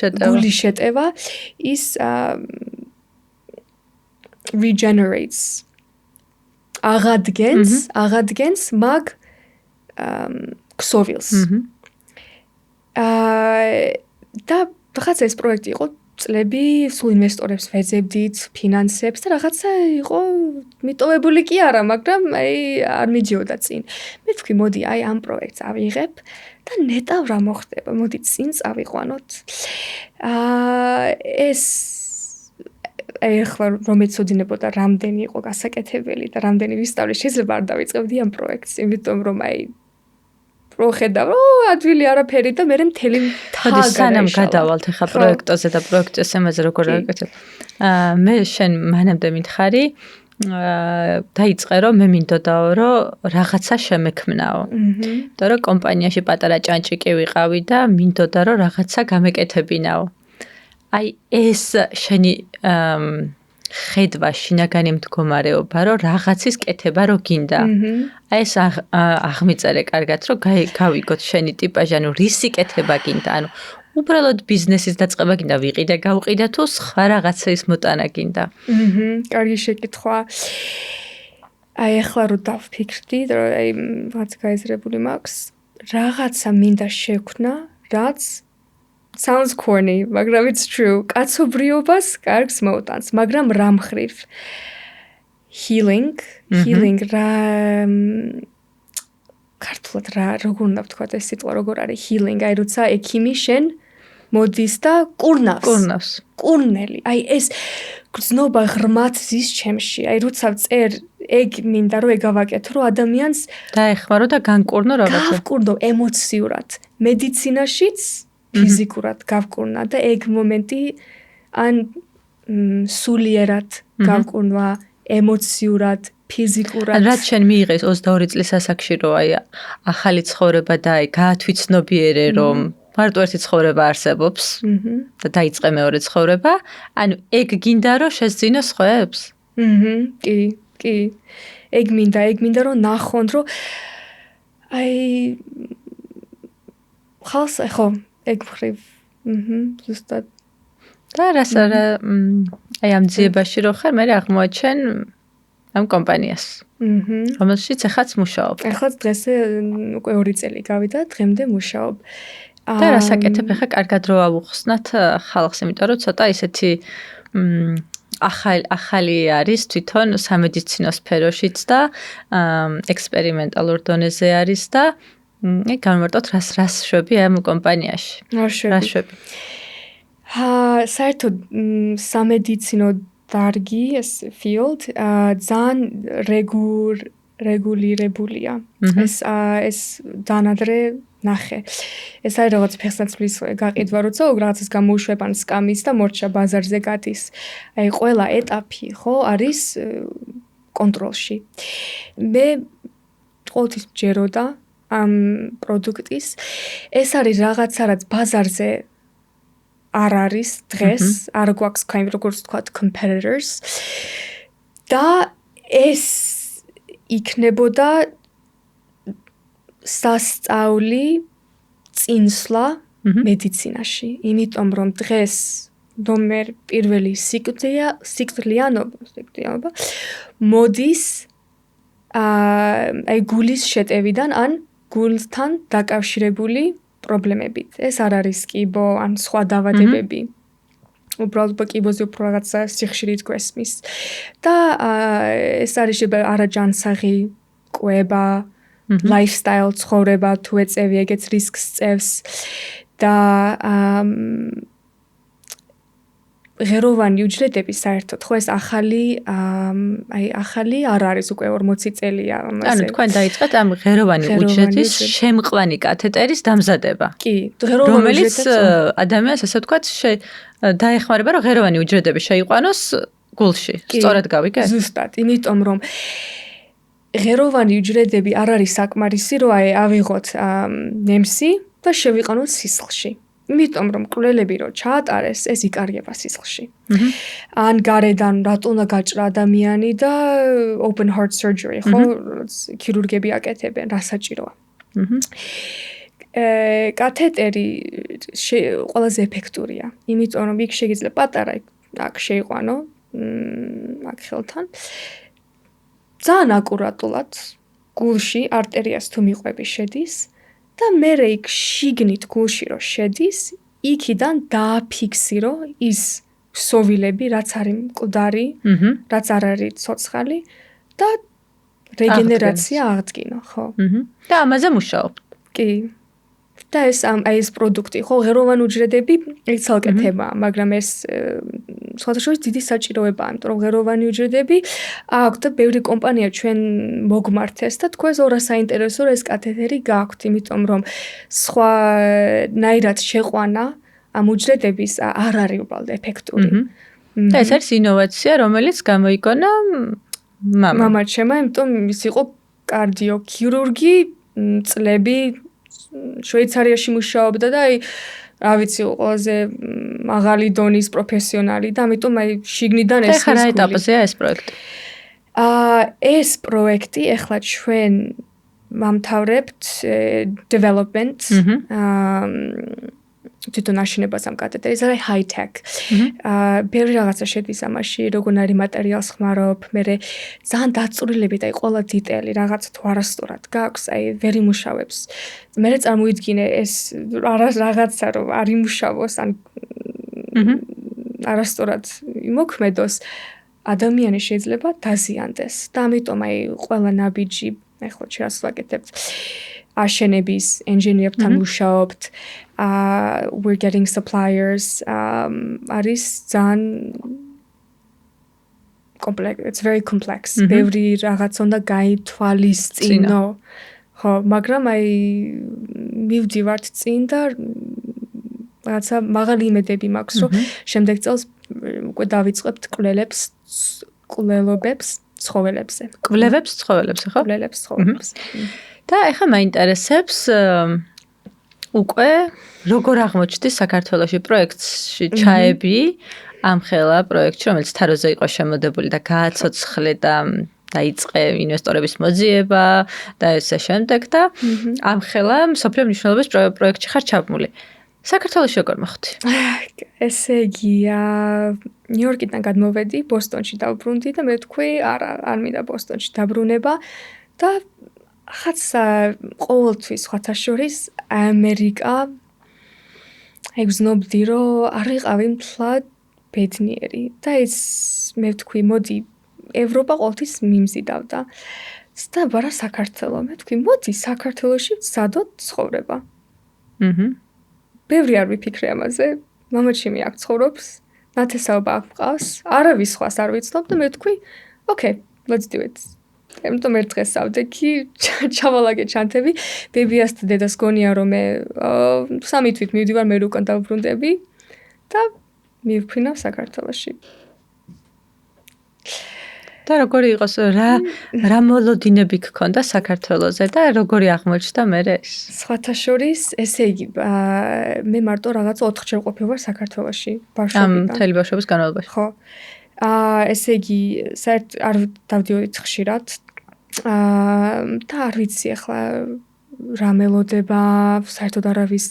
შეტევა. ის regenerates. აღადგენს მაგ ქსოვილს. და რაღაცა ეს პროექტი იყო წლები, სულ ინვესტორებს ვეძებდით, ფინანსებს და რაღაცა იყო მიტოვებული კი არა, მაგრამ აი არ მიდიოდა წინ. მე ვთქვი, მოდი აი ამ პროექტს ავიღებ და ნეტავ რა მოხდება, მოდი წინ წავიყვანოთ. ეს ახლა რომ ეცოდინებოდა რამდენი იყო გასაკეთებელი და რამდენი ვისწავლე, შეიძლება არ დავიწყებდი ამ პროექტს, იმიტომ რომ აი რო ხედავ, ადვილი არაფერი და მე მთელი მთა სანამ გადავალთ ახლა პროექტოზე და პროექტის ემაზე როგორ გაკეთებ. მე შენ მანამდე მითხარი დაიწყე რომ მე მინდოდაო რომ რაღაცა შემექმნაო. იმიტომ რომ კომპანიაში პატარა ჭანჭიკი ვიყავი და მინდოდა რომ რაღაცა გამეკეთებინაო. აი ეს შენი ხედვა შინაგანი მდგომარეობა რომ რაღაცის კეთება რო გინდა. აი ეს აღმიწერე კარგად რომ გავიგოთ შენი ტიპაჟი, ანუ რისი კეთება გინდა, ანუ უბრალოდ ბიზნესის დაწყება გინდა ვიყიდე გავყიდე თუ სხვა რაღაცის მოტანა გინდა. კარგი შეკითხვა. აი ახლა რო დავფიქრდი, რომ აი რაც გაიზრებული მაქვს, რაღაცა მინდა შექმნა, რაც sounds corny, მაგრამ it's true. კაცობრიობას კარგს მოუტანს, მაგრამ რა მხრივ? Healing რა ქართულად რა როგორ უნდა ვთქვა ეს სიტყვა როგორ არის healing, აი როცა ექიმი შენ მოდის და კურნავს. კურნელი. აი ეს გრძნობა ღრმად ზის ჩემში. აი როცა წერ ეგ მინდა რომ ეგავაკეთო რომ ადამიანს დაეხმარო და განკურნო რაღაცა. გავკურნო ემოციურად. მედიცინაშიც ფიზიკურად გავკურნა და ეგ მომენტი ან სულიერად გავკურნა ემოციურად ფიზიკურად. რაც შენ მიიღეს 22 წლის ასაკში რომ აი ახალი ცხოვრება და აი გაათვიცნობიერე რომ მარტო ერთი ცხოვრება არსებობს და დაიწყე მეორე ცხოვრება, ანუ ეგ გინდა რომ შეძინო სხვებს? კი. ეგ მინდა რომ ნახონ რომ აი ხალხს ხო ეგ მხრივ ზუსტად და რას არა აი ამ ძიებაში რო ხარ მე აღმოაჩენ ამ კომპანიას რომელშიც ახაც მუშაობ ახაც დღეს უკვე 2 წელი გავიდა დღემდე მუშაობ და რასაკეთებ ახლა კარგად რო ავუხსნათ ხალხს იმიტომ რომ ცოტა ისეთი ახალი არის თვითონ სამედიცინო სფეროშიც და ექსპერიმენტალურ დონეზე არის და განვარტოთ რას შვები ამ კომპანიაში. რას შვები? საერთოდ სამედიცინო დარგი ეს field ძალიან რეგულირებულია. ეს დანადრე ნახე. ეს არის რაღაც ფეხსაცმლის გაყიდვა, როცა რაღაცას გამოუშვებან სკამის და მორჩა ბაზარზე გადის. აი ყველა ეტაპი ხო არის კონტროლში. მე ყოველთვის მჯეროდა ამ პროდუქტის ეს არის რაღაცა რაც ბაზარზე არ არის დღეს არ გვაქვს kind როგორც თქვა competitors და ეს იქნებოდა სასწაული წინსვლა მედიცინაში იმიტომ რომ დღეს ნომერ პირველი სიკვდილიანობა მოდის აი გულის შეტევიდან ან გულთან დაკავშირებული პრობლემებით. ეს არ არის კიბო, ან სხვა დაავადებები. უბრალოდ კიბოზე უფრო რაღაცა სიხშირით გვესმის. და ეს არის არაჯანსაღი კვება, lifestyle ცხოვრება, თუ ეწევი ეგეც რისკს წევს და ღეროვანი უჯრედები საერთოდ ხო ეს ახალი არ არის უკვე 40 წელია ამაზე. ანუ თქვენ დაიწყეთ ამ ღეროვანი უჯრედის შემყვანი კათეტერის დამზადება. კი, რომელიც ადამიანს ასე ვთქვათ დაეხმარება რომ ღეროვანი უჯრედები შეიყვანოს გულში. სწორად გავიგე? ზუსტად, იმიტომ რომ ღეროვანი უჯრედები არ არის საკმარისი რომ ავიღოთ ნემსი და შევიყანოთ სისხლში. იმიტომ რომ კვლელები რო ჩაატარეს, ეს იკარგება სისხლში. ან გარედან რატო უნდა გაჭრა ადამიანი და open heart surgery, ხო, ქირურგები აკეთებენ, რა საჭიროა. კათეტერი ყველაზე ეფექტურია, იმიტომ რომ იქ შეიძლება პატარა აქ შეიყვანო, აქ ხელთან. ძალიან აკურატულად გულში არტერიას თუ მიყვები შედის. და მე იქ შიგნით გულში რო შედის, იქიდან დააფიქსირო ის სოვილები, რაც არის მკვდარი, რაც არ არის ცოცხალი და რეგენერაცია აღდგინო, ხო? და ამაზე მუშაობ. კი. და ეს პროდუქტი, ხო, ღეროვანი უჯრედები ცალკე თემაა, მაგრამ ეს სხვათა შორის დიდი საჭიროებაა, იმიტომ რომ ღეროვანი უჯრედები აქვთ და ბევრი კომპანია ჩვენ მოგმართეს და თქვენს ორასაინტერესო ეს კათედერი გაქვთ, იმიტომ რომ სხვანაირად შეყვანა ამ უჯრედების არ არის უბრალოდ ეფექტური. და ეს არის ინოვაცია, რომელიც გამოიგონა მამამ ჩემმა, იმიტომ ის იყო კარდიოქირურგი, წლები შვეიცარიაში მუშაობდა და რა ვიცი, ყველაზე მაღალი დონის პროფესიონალი და ამიტომ შიგნიდან ეს ხარ ეტაპზეა ეს პროექტი. ეს პროექტი ახლა ჩვენ ვამთავრებთ development თვითონ აშენებას ამ კათედრის, არის high tech. ბევრი რაღაცა შედის ამაში, როგორ არის მატერიალს ხმარობ, მე ძალიან დაწვრილებით, ყველა დეტალი, რაღაცა თუ არასწორად გაქვს, ვერ იმუშავებს. მე წარმოიდგინე ეს რაღაცა რომ არ იმუშავოს, ან არასწორად იმოქმედოს, ადამიანი შეიძლება დაზიანდეს. და ამიტომ ყველა ნაბიჯი, ახლა ჩვენს ვაკეთებთ აშენების ინჟინერებთან მუშაობთ, we're getting suppliers, არის ძალიან it's very complex. ბევრი რაღაც უნდა გაითვალისწინო. ხო, მაგრამ მივდივართ წინ და რაღაცა მაღალი იმედები მაქვს, რომ შემდეგ წელს უკვე დავიწყებთ კვლელობებს ცხოველებზე. კვლევებს ცხოველებზე, ხო? კვლელებს ცხოველებზე. და ეხლა მაინტერესებს უკვე როგორ აღმოჩნდა საქართველოში პროექტში ჩაები ამ ხელა პროექტში, რომელიც თაროზე იყო შემოდებული და გააცოცხლე და დაიწყე ინვესტორების მოძიება და ესე შემდეგ და ამ ხელა მსოფლიო მნიშვნელობის პროექტში ხარ ჩაბმული. საქართველოში როგორ მოხდი? ესე იგი, ნიუ-იორკიდან გადმოვედი, ბოსტონში დავბრუნდი და მე ვთქვი, არ მინდა ბოსტონში დაბრუნება და ხაცა ყოველთვის სხვათა შორის ამერიკა ეგზნობდი რომ არ იყავი მთლად ბედნიერი და ეს მე ვთქვი მოდი ევროპა ყოველთვის მიმზიდავდა და ბარა საქართველო მე ვთქვი მოდი საქართველოში ვცადოთ ცხოვრება. ბევრი არ ვიფიქრე ამაზე, მამაჩემი აქ ცხოვრობს, ნათესაობა აქ მყავს, არავის სხვას არ ვიცნობ და მე ვთქვი okay, let's do it. Ემტომ ერთ დღეს ავდექი, ჩავალაგე ჩანთები, ბებიას და დედას გონია რომ მე 3 თვით მივდივარ, მე უკან დავბრუნდები და მივფრინავ საქართველოში. და როგორი იყოს რა მოლოდინები გქონდა საქართველოზე და როგორი აღმოჩნდა მე ეს? სხვათა შორის, ესე იგი, მე მარტო რაღაც 4 ჯერ ყოფილვარ საქართველოში, ბავშვობიდან. მთელი ბავშვობის განმავლობაში. ხო. ესე იგი, საერთ არ დავდიოდით ხშირად. და არ ვიცი ახლა რა მელოდება, საერთოდ არავის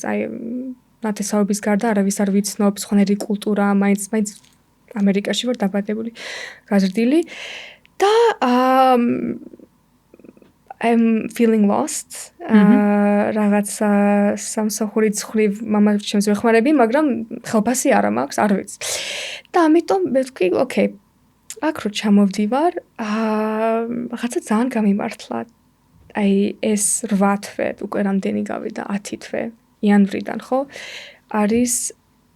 ნათესაობის გარდა არავის არ ვიცნობ, სხვანაირი კულტურა, მაინც ამერიკაში ვარ დაბადებული, გაზრდილი და I'm feeling lost. რაღაცა სამსახური ცხვრივ მამაჩემს ვეხმარები, მაგრამ ხელფასი არა მაქვს, არ ვიცი. და ამიტომ მე ვთქვი, okay, აქ რო ჩამოვდივარ, რაღაცა ძალიან გამიმართლა. ეს 8 თვე, უკვე რამდენი გავიდა, 10 თვე იანვრიდან, ხო? არის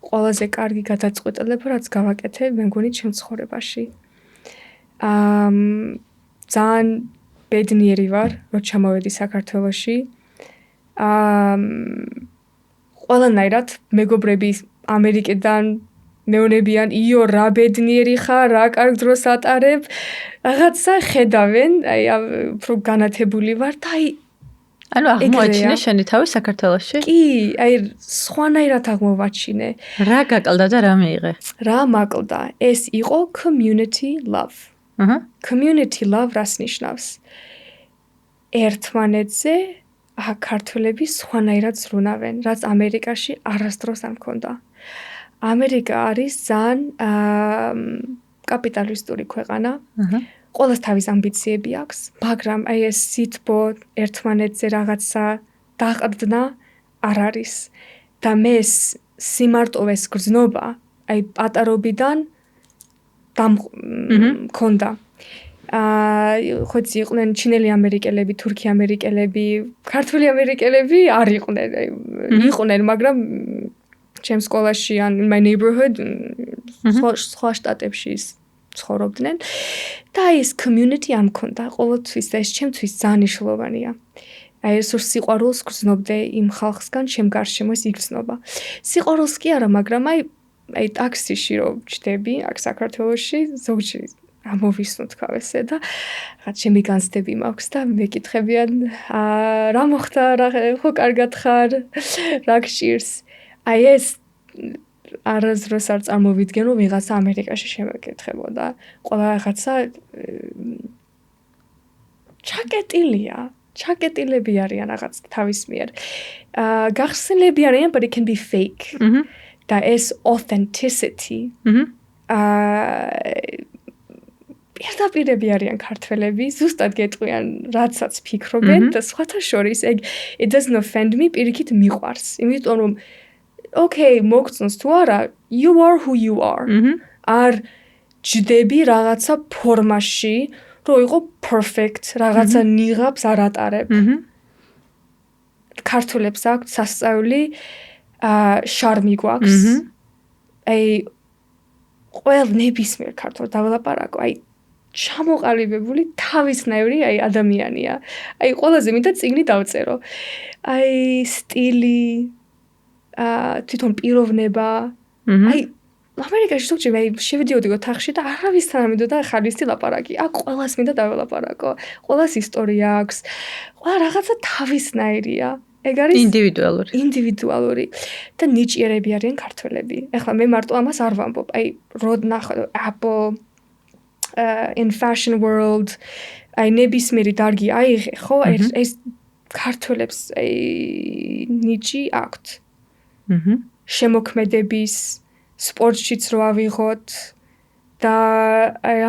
ყველაზე კარგი გადაწყვეტილება, რაც გავაკეთე, მე მგონი ჩემ ცხოვრებაში. ძალიან ბედნიერი ვარ, რომ ჩამოვედი საქართველოში. ყველანაირად მეგობრები ამერიკიდან მეუნებიან, იო, რა ბედნიერი ხარ, რა კარგ დროს ატარებ. რაღაცა ხედავენ, უფრო განათებული ვარ და ანუ აღმოაჩინე შენი თავი საქართველოში? კი, სხვანაირად აღმოვაჩინე. რა გაკლდა და რა მიიღე? რა მაკლდა? ეს იყო community love. Community love რას ნიშნავს? ერთმანეთზე ქართველები სხვანაირად ზრუნავენ, რაც ამერიკაში არასდროს არ მქონდა. ამერიკა არის ძალიან კაპიტალისტური ქვეყანა. ყველას თავის ამბიციები აქვს, მაგრამ ეს სითბო ერთმანეთზე რაღაცა დაყრდნა არ არის. და მე სიმარტოვეს გრძნობა, პატარობიდან მქონდა. ხოც იყვნენ ჩინელი ამერიკელები, თურქი ამერიკელები, ქართველი ამერიკელები არ იყვნენ, მაგრამ ჩემ სკოლაში ან in my neighborhood სხვა შტატებში ცხოვრობდნენ და ეს community არ მქონდა ყოველთვის და ეს ჩემთვის ძალიან მნიშვნელოვანია. აი ეს სიყვარულს გრძნობდე იმ ხალხსგან, ჩემ გარშემო ეს იგრძნობა. სიყვარულს კი არა, მაგრამ აი ტაქსიში რომ ჩდები, აქ საქართველოში ზოგჯერ ამოვისნო თქვა ესე და რაღაც ჩემი განცდები მაქვს და მეკითხებიან რა მოხდა, ხო კარგად ხარ, რა გჭირს. აი ეს არასდროს არ წარმოვიდგენ რომ ვიღაცა ამერიკაში შემეკითხებოდა. ყველა რაღაცა ჩაკეტილები არიან რაღაც თავის მიერ. გახსნილები არიან, but it can be fake. და ეს authenticity. პირდაპირები არიან ქართველები, ზუსტად გეტყვიან, რაცაც ფიქრობენ და სხვათა შორის it doesn't offend me, პირიქით მიყვარს. იმიტომ რომ okay, მოგწონს თუ არა, you are who you are. არ ჯდები რაღაცა ფორმაში, რომ იყო perfect, რაღაცა ნიღაბს არ ატარებ. ქართველებს აქვს სასწაული, შარმი გვაქვს. აი ყველ ნებისმიერ ქართველ დავალაპარაკო, აი ჩამოყალიბებული თავისნაირი აი ადამიანია. აი ყველაზე მინდა წიგნი დავწერო. აი სტილი, თვითონ პიროვნება. აი ამერიკაში ზოგჯერ აი შევიდიოდი ოთახში და არავისთან არ მინდოდა ხალისი ლაპარაკი. აქ ყველას მინდა დაველაპარაკო. ყველას ისტორია აქვს. ყველა რაღაცა თავისნაირია. ეგ არის ინდივიდუალური და ნიჭიერები არიან ქართველები. ეხლა მე მარტო ამას არ ვამბობ. აი როდ ნახო Apple in fashion world აი ნებისმიერი დარგი აიღე, ხო? ეს ქართველებს აი ნიჭი აქვთ. შემოქმედების სპორტშიც რო ავიღოთ და აი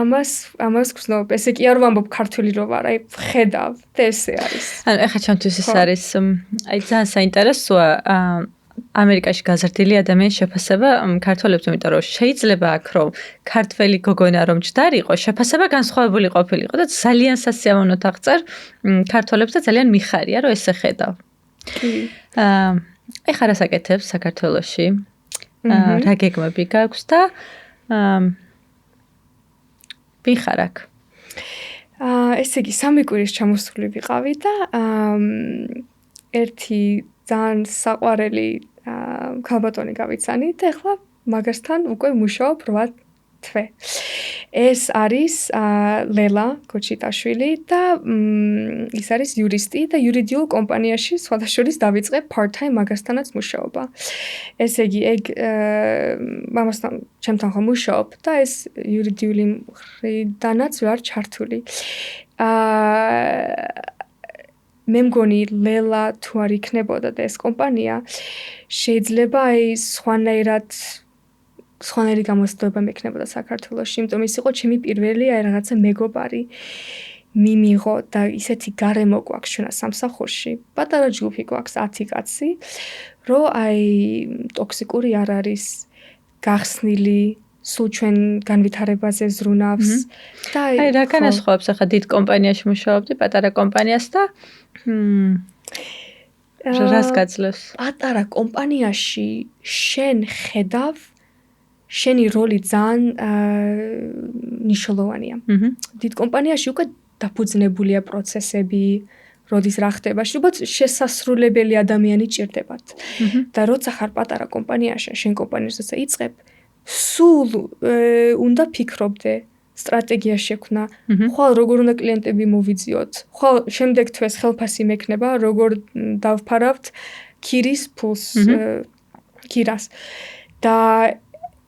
ამას გრძნობ. ესე კი არ ვამბობ ქართული რო ვარ, აი ხედავ და ესე არის. ანუ ეხლა ჩემთვის ეს არის აი ძალიან საინტერესოა ამერიკაში გაზრდილი ადამიანის შეფასება ქართველებს, იმიტომ რომ შეიძლება აქ რომ ქართველი გოგონა რომ ჯდარიყო, შეფასება განსხვავებული ყოფილიყო და ძალიან სასიამოვნოდ აღწერ ქართველებს და ძალიან მიხარია რომ ესე ხედავ. ეხლა რა საკეთებს საქართველოში? რა გეგმები გაქვს და ვინ ხარ აქ? ესე იგი, 3 კვირის ჩამოსული ვიყავი და ერთი ძალიან საყვარელი ქალბატონი გავიცანი და ეხლა მაგასთან უკვე მუშაობ 8 თვე. ეს არის ლელა კოჩიტაშვილი და ის არის იურისტი და იურიდიულ კომპანიაში სხვადასხვა დავიწყე part-time მაგასთანაც მუშაობა. ესე იგი, მამასთან ჩემთან ხომ მუშაობ და ეს იურიდიული მხრიდანაც ვარ ჩართული. მე მგონი ლელა თუ არ იქნებოდა და ეს კომპანია შეიძლება აი სხვანაირი გამოცდილება მექნებოდა საქართველოში, იმიტომ ის იყო ჩემი პირველი აი რაღაცა მეგობარი მიმიღო და ისეთი გარემო გვაქვს ჩვენ სამსახურში. პატარა ჯგუფი გვაქვს 10 კაცი, რომ აი ტოქსიკური არ არის გახსნილი, სულ ჩვენ განვითარებაზე ზრუნავს და აი რა განასხვავებს ახლა დიდ კომპანიაში მუშაობდი, პატარა კომპანიას და რას გაძლევს? პატარა კომპანიაში შენ ხედავ შენი როლი ძალიან მნიშვნელოვანია. დიდ კომპანიაში უკვე დაფუძნებულია პროცესები, როდის რა ხდება, შეუძლია შესასრულებელი ადამიანი ჭირდებათ. და როცა ხარ პატარა კომპანიაში, შენ კომპანიას როცა იწყებ, სულ უნდა ფიქრობდე, სტრატეგია შექმნა, ხვალ როგორ უნდა კლიენტები მოვიძიოთ, ხვალ შემდეგ თვეს ხელფასი მექნება, როგორ დავფარავთ ქირის ფულს, ქირას. და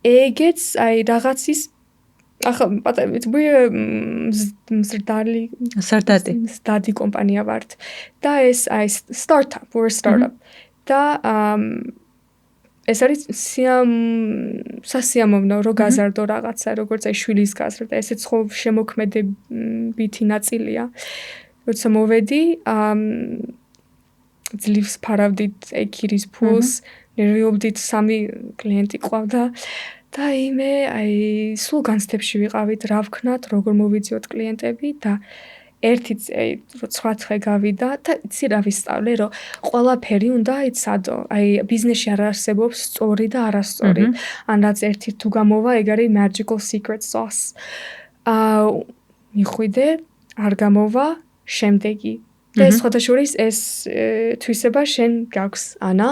ეგეც აი რაღაცის ახლა მზრდადი კომპანია ვართ და ეს აი startup და ეს არის სასიამოვნო რო გაზარდო რაღაცა, როგორც აი შვილის გაზრდა, ესეც ხო შემოქმედებითი ნაწილია. როცა მოვედი, ძლივს ფარავდით აი ქირის ფულს, ნერვიობდით 3 კლიენტი ყავდა და მე აი სულ განცდებში ვიყავით, რა ვქნათ, როგორ მოვიძიოთ კლიენტები და ერთი რო 9 დღე გავიდა და იცი რა ვისწავლე, რომ ყველაფერი უნდა იცადო. აი ბიზნესში არ არსებობს სწორი და არასწორი. ან რაც ერთი თუ გამოვა, ეგ არის magical secret sauce. მიხვიდე, არ გამოვა, შემდეგი. და ეს ხოთაშორის ეს თვისება შენ გაქვს, ანა.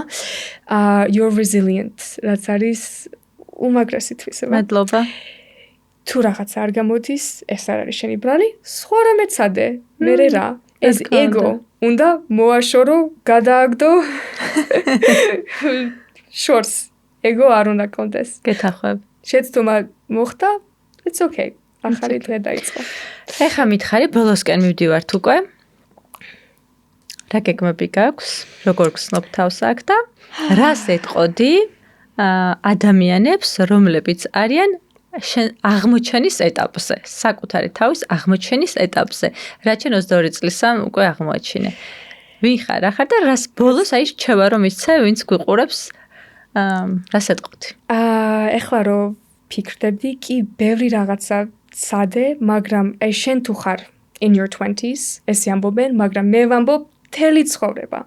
You're resilient. რაც არის უმაგრესი თვისება. მადლობა. თუ რაღაც არ გამოდის, ეს არ არის შენი ბრალი, სხვა რამე ცადე. მერე რა. ეს ეგო უნდა მოაშორო, გადააგდო. შორს. ეგო არ უნდა კონდეს. გეთახვებ. შეცდომა მოხდა, it's okay. ახალი დღე დაიწყო. ეხა მითხარი, ბოლოსკენ მივდივართ უკვე. რა გეგმები გაქვს? როგორ გსნობ თავს აქ და რას ეტყოდი ადამიანებს, რომლებიც არიან აღმოჩენის ეტაპზე, საკუთარი თავის აღმოჩენის ეტაპზე. რაც შენ 22 წლისამ უკვე აღმოაჩინე. ვინ ხარ, რა ხარ და რას ბოლოს აი რჩევა რომ ისცე, ვინც გვიყურებს, რას ეტყოდი? ეხლა რომ ფიქრდებდი, კი ბევრი რაღაცა ცადე, მაგრამ აი შენ თუ ხარ in your 20s, ესე ამბობენ, მაგრამ მე ვამბობ მთელი ცხოვრება.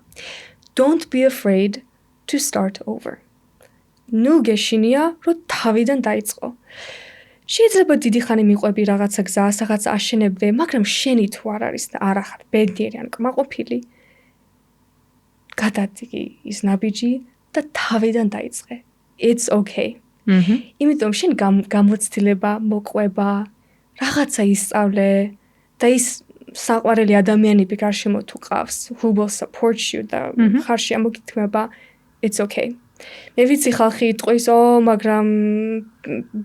Don't be afraid to start over. ნუ გეშინია, რომ თავიდან დაიწყო. შეიძლება დიდი ხანი მიყვები რაღაცა გზას, რაღაც აშენებდე, მაგრამ შენი თუ არ არის და არ ახარ ბედნიერი ან კმაყოფილი, გადადგე ის ნაბიჯი და თავიდან დაიწყე. It's okay. იმიტომ შენ გამოცდილება, მოყვება, რაღაცა ისწავლე და ის საყვარელი ადამიანები გარშემო თუ ყავს, who will support you და ხარში ამოგითქმება, it's okay. მე ვიცი ხალხი იტყვის, მაგრამ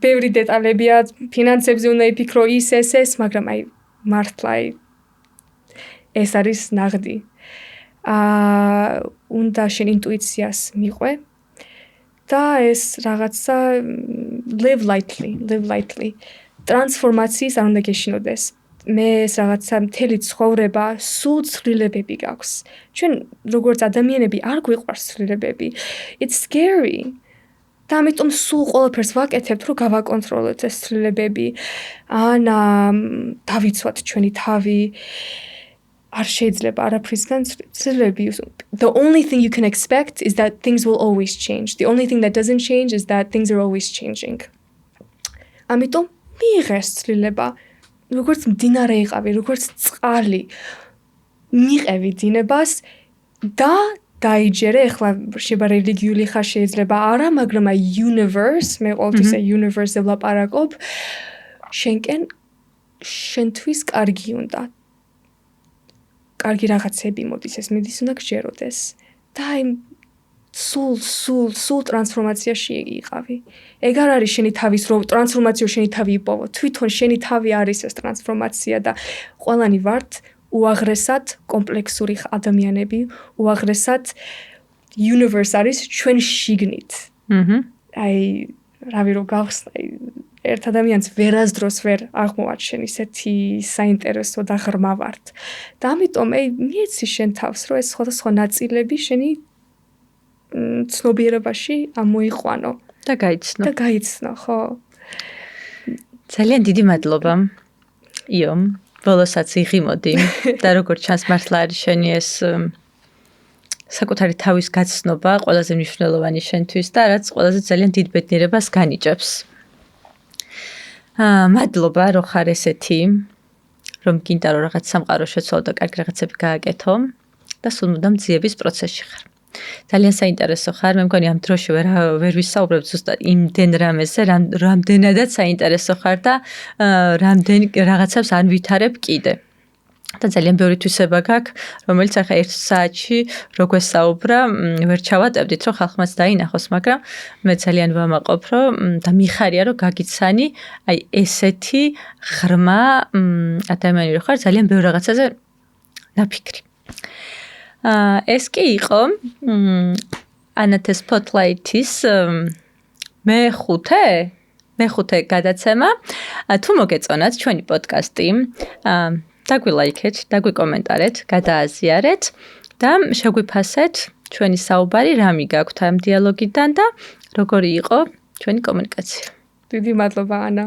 ბევრი დეტალებია, ფინანსებზე უნდა იფიქრო ეს, მაგრამ აი მართლა ეს არის ნაღდი. უნდა შენ ინტუიციას მიყვე და ეს რაღაცა live lightly. ტრანსფორმაციის არ უნდა გეშინოდეს. მე ეს რაღაცა მთელი ცხოვრება სულ ცვლილებები გაქვს. ჩვენ როგორც ადამიანები არ გვიყვარს ცვლილებები. It's scary. და ამიტომ სულ ყველაფერს ვაკეთებთ, რომ გავაკონტროლოთ ეს ცვლილებები. ან დავიცვათ ჩვენი თავი. არ შეიძლება არაფრისგან ცვლილები. The only thing you can expect is that things will always change. The only thing that doesn't change is that things are always changing. ამიტომ მიიღეს ცვლილება. როგორც მდინარე იყავი, როგორც წყალი. მიყევი დინებას და დაიჯერე, ეხლა შეიძლება რელიგიული ხარ შეიძლება არა, მაგრამ აი universe, მე ყოველთვის universe-ზე ვლაპარაკობ, შენკენ შენთვის კარგი უნდა. კარგი რაღაცები მოდის, ეს მიდის უნდა გჯეროდეს. და აი სულ ტრანსფორმაციაში იყავი. ეგ არ არის შენი თავის რომ ტრანსფორმაციო შენი თავი იპოვო. თვითონ შენი თავი არის ეს ტრანსფორმაცია და ყველანი ვართ უაღრესად კომპლექსური ადამიანები, უაღრესად universe არის ჩვენ შიგნით. აი რავი რომ გავხსნა, ერთ ადამიანს ვერასდროს ვერ აღმოაჩენ ისეთი საინტერესო და ღრმა ვართ. და ამიტომ აი მიეცი შენ თავს რომ ეს სხვადასხვა ნაწილები შენი ცნობიერებაში ამოიყვანო და გაიცნო, ხო? ძალიან დიდი მადლობა. იო, ბოლოსაც იღიმოდი და როგორც ჩანს მართლა არის შენი ეს საკუთარი თავის გაცნობა ყველაზე მნიშვნელოვანი შენთვის და რაც ყველაზე ძალიან დიდ ბედნიერებას განიჭებს. მადლობა რომ ხარ ესეთი, რომ გინდა რომ რაღაც სამყარო შეცვალო და კარგი რაღაცები გააკეთო და სულ მუდამ ძიების პროცესში ხარ. ძალიან საინტერესო ხარ, მე მგონი ამ დროში ვერ ვისაუბრებ ზუსტად იმდენ რამეზე, რამდენადაც საინტერესო ხარ და რამდენ რაღაცებს არ ვითარებ კიდე. და ძალიან ბევრი თვისება გაქვს, რომელიც ახლა 1 საათში რო გვესაუბრა, ვერ ჩავატებდით, რომ ხალხმაც დაინახოს, მაგრამ მე ძალიან ვამაყობ, რომ და მიხარია, რომ გაგიცანი, აი ესეთი ღრმა ადამიანი რო ხარ, ძალიან ბევრი რაღაცაზე ნაფიქრი. ეს კი იყო ანათე Spotlight-ის მეხუთე გადაცემა. თუ მოგეწონათ ჩვენი პოდკასტი, დაგვილაიქეთ, დაგვიკომენტარეთ, გადააზიარეთ და შეგვიფასეთ ჩვენი საუბარი რამი გაქვთ ამ დიალოგიდან და როგორი იყო ჩვენი კომუნიკაცია. დიდი მადლობა ანა.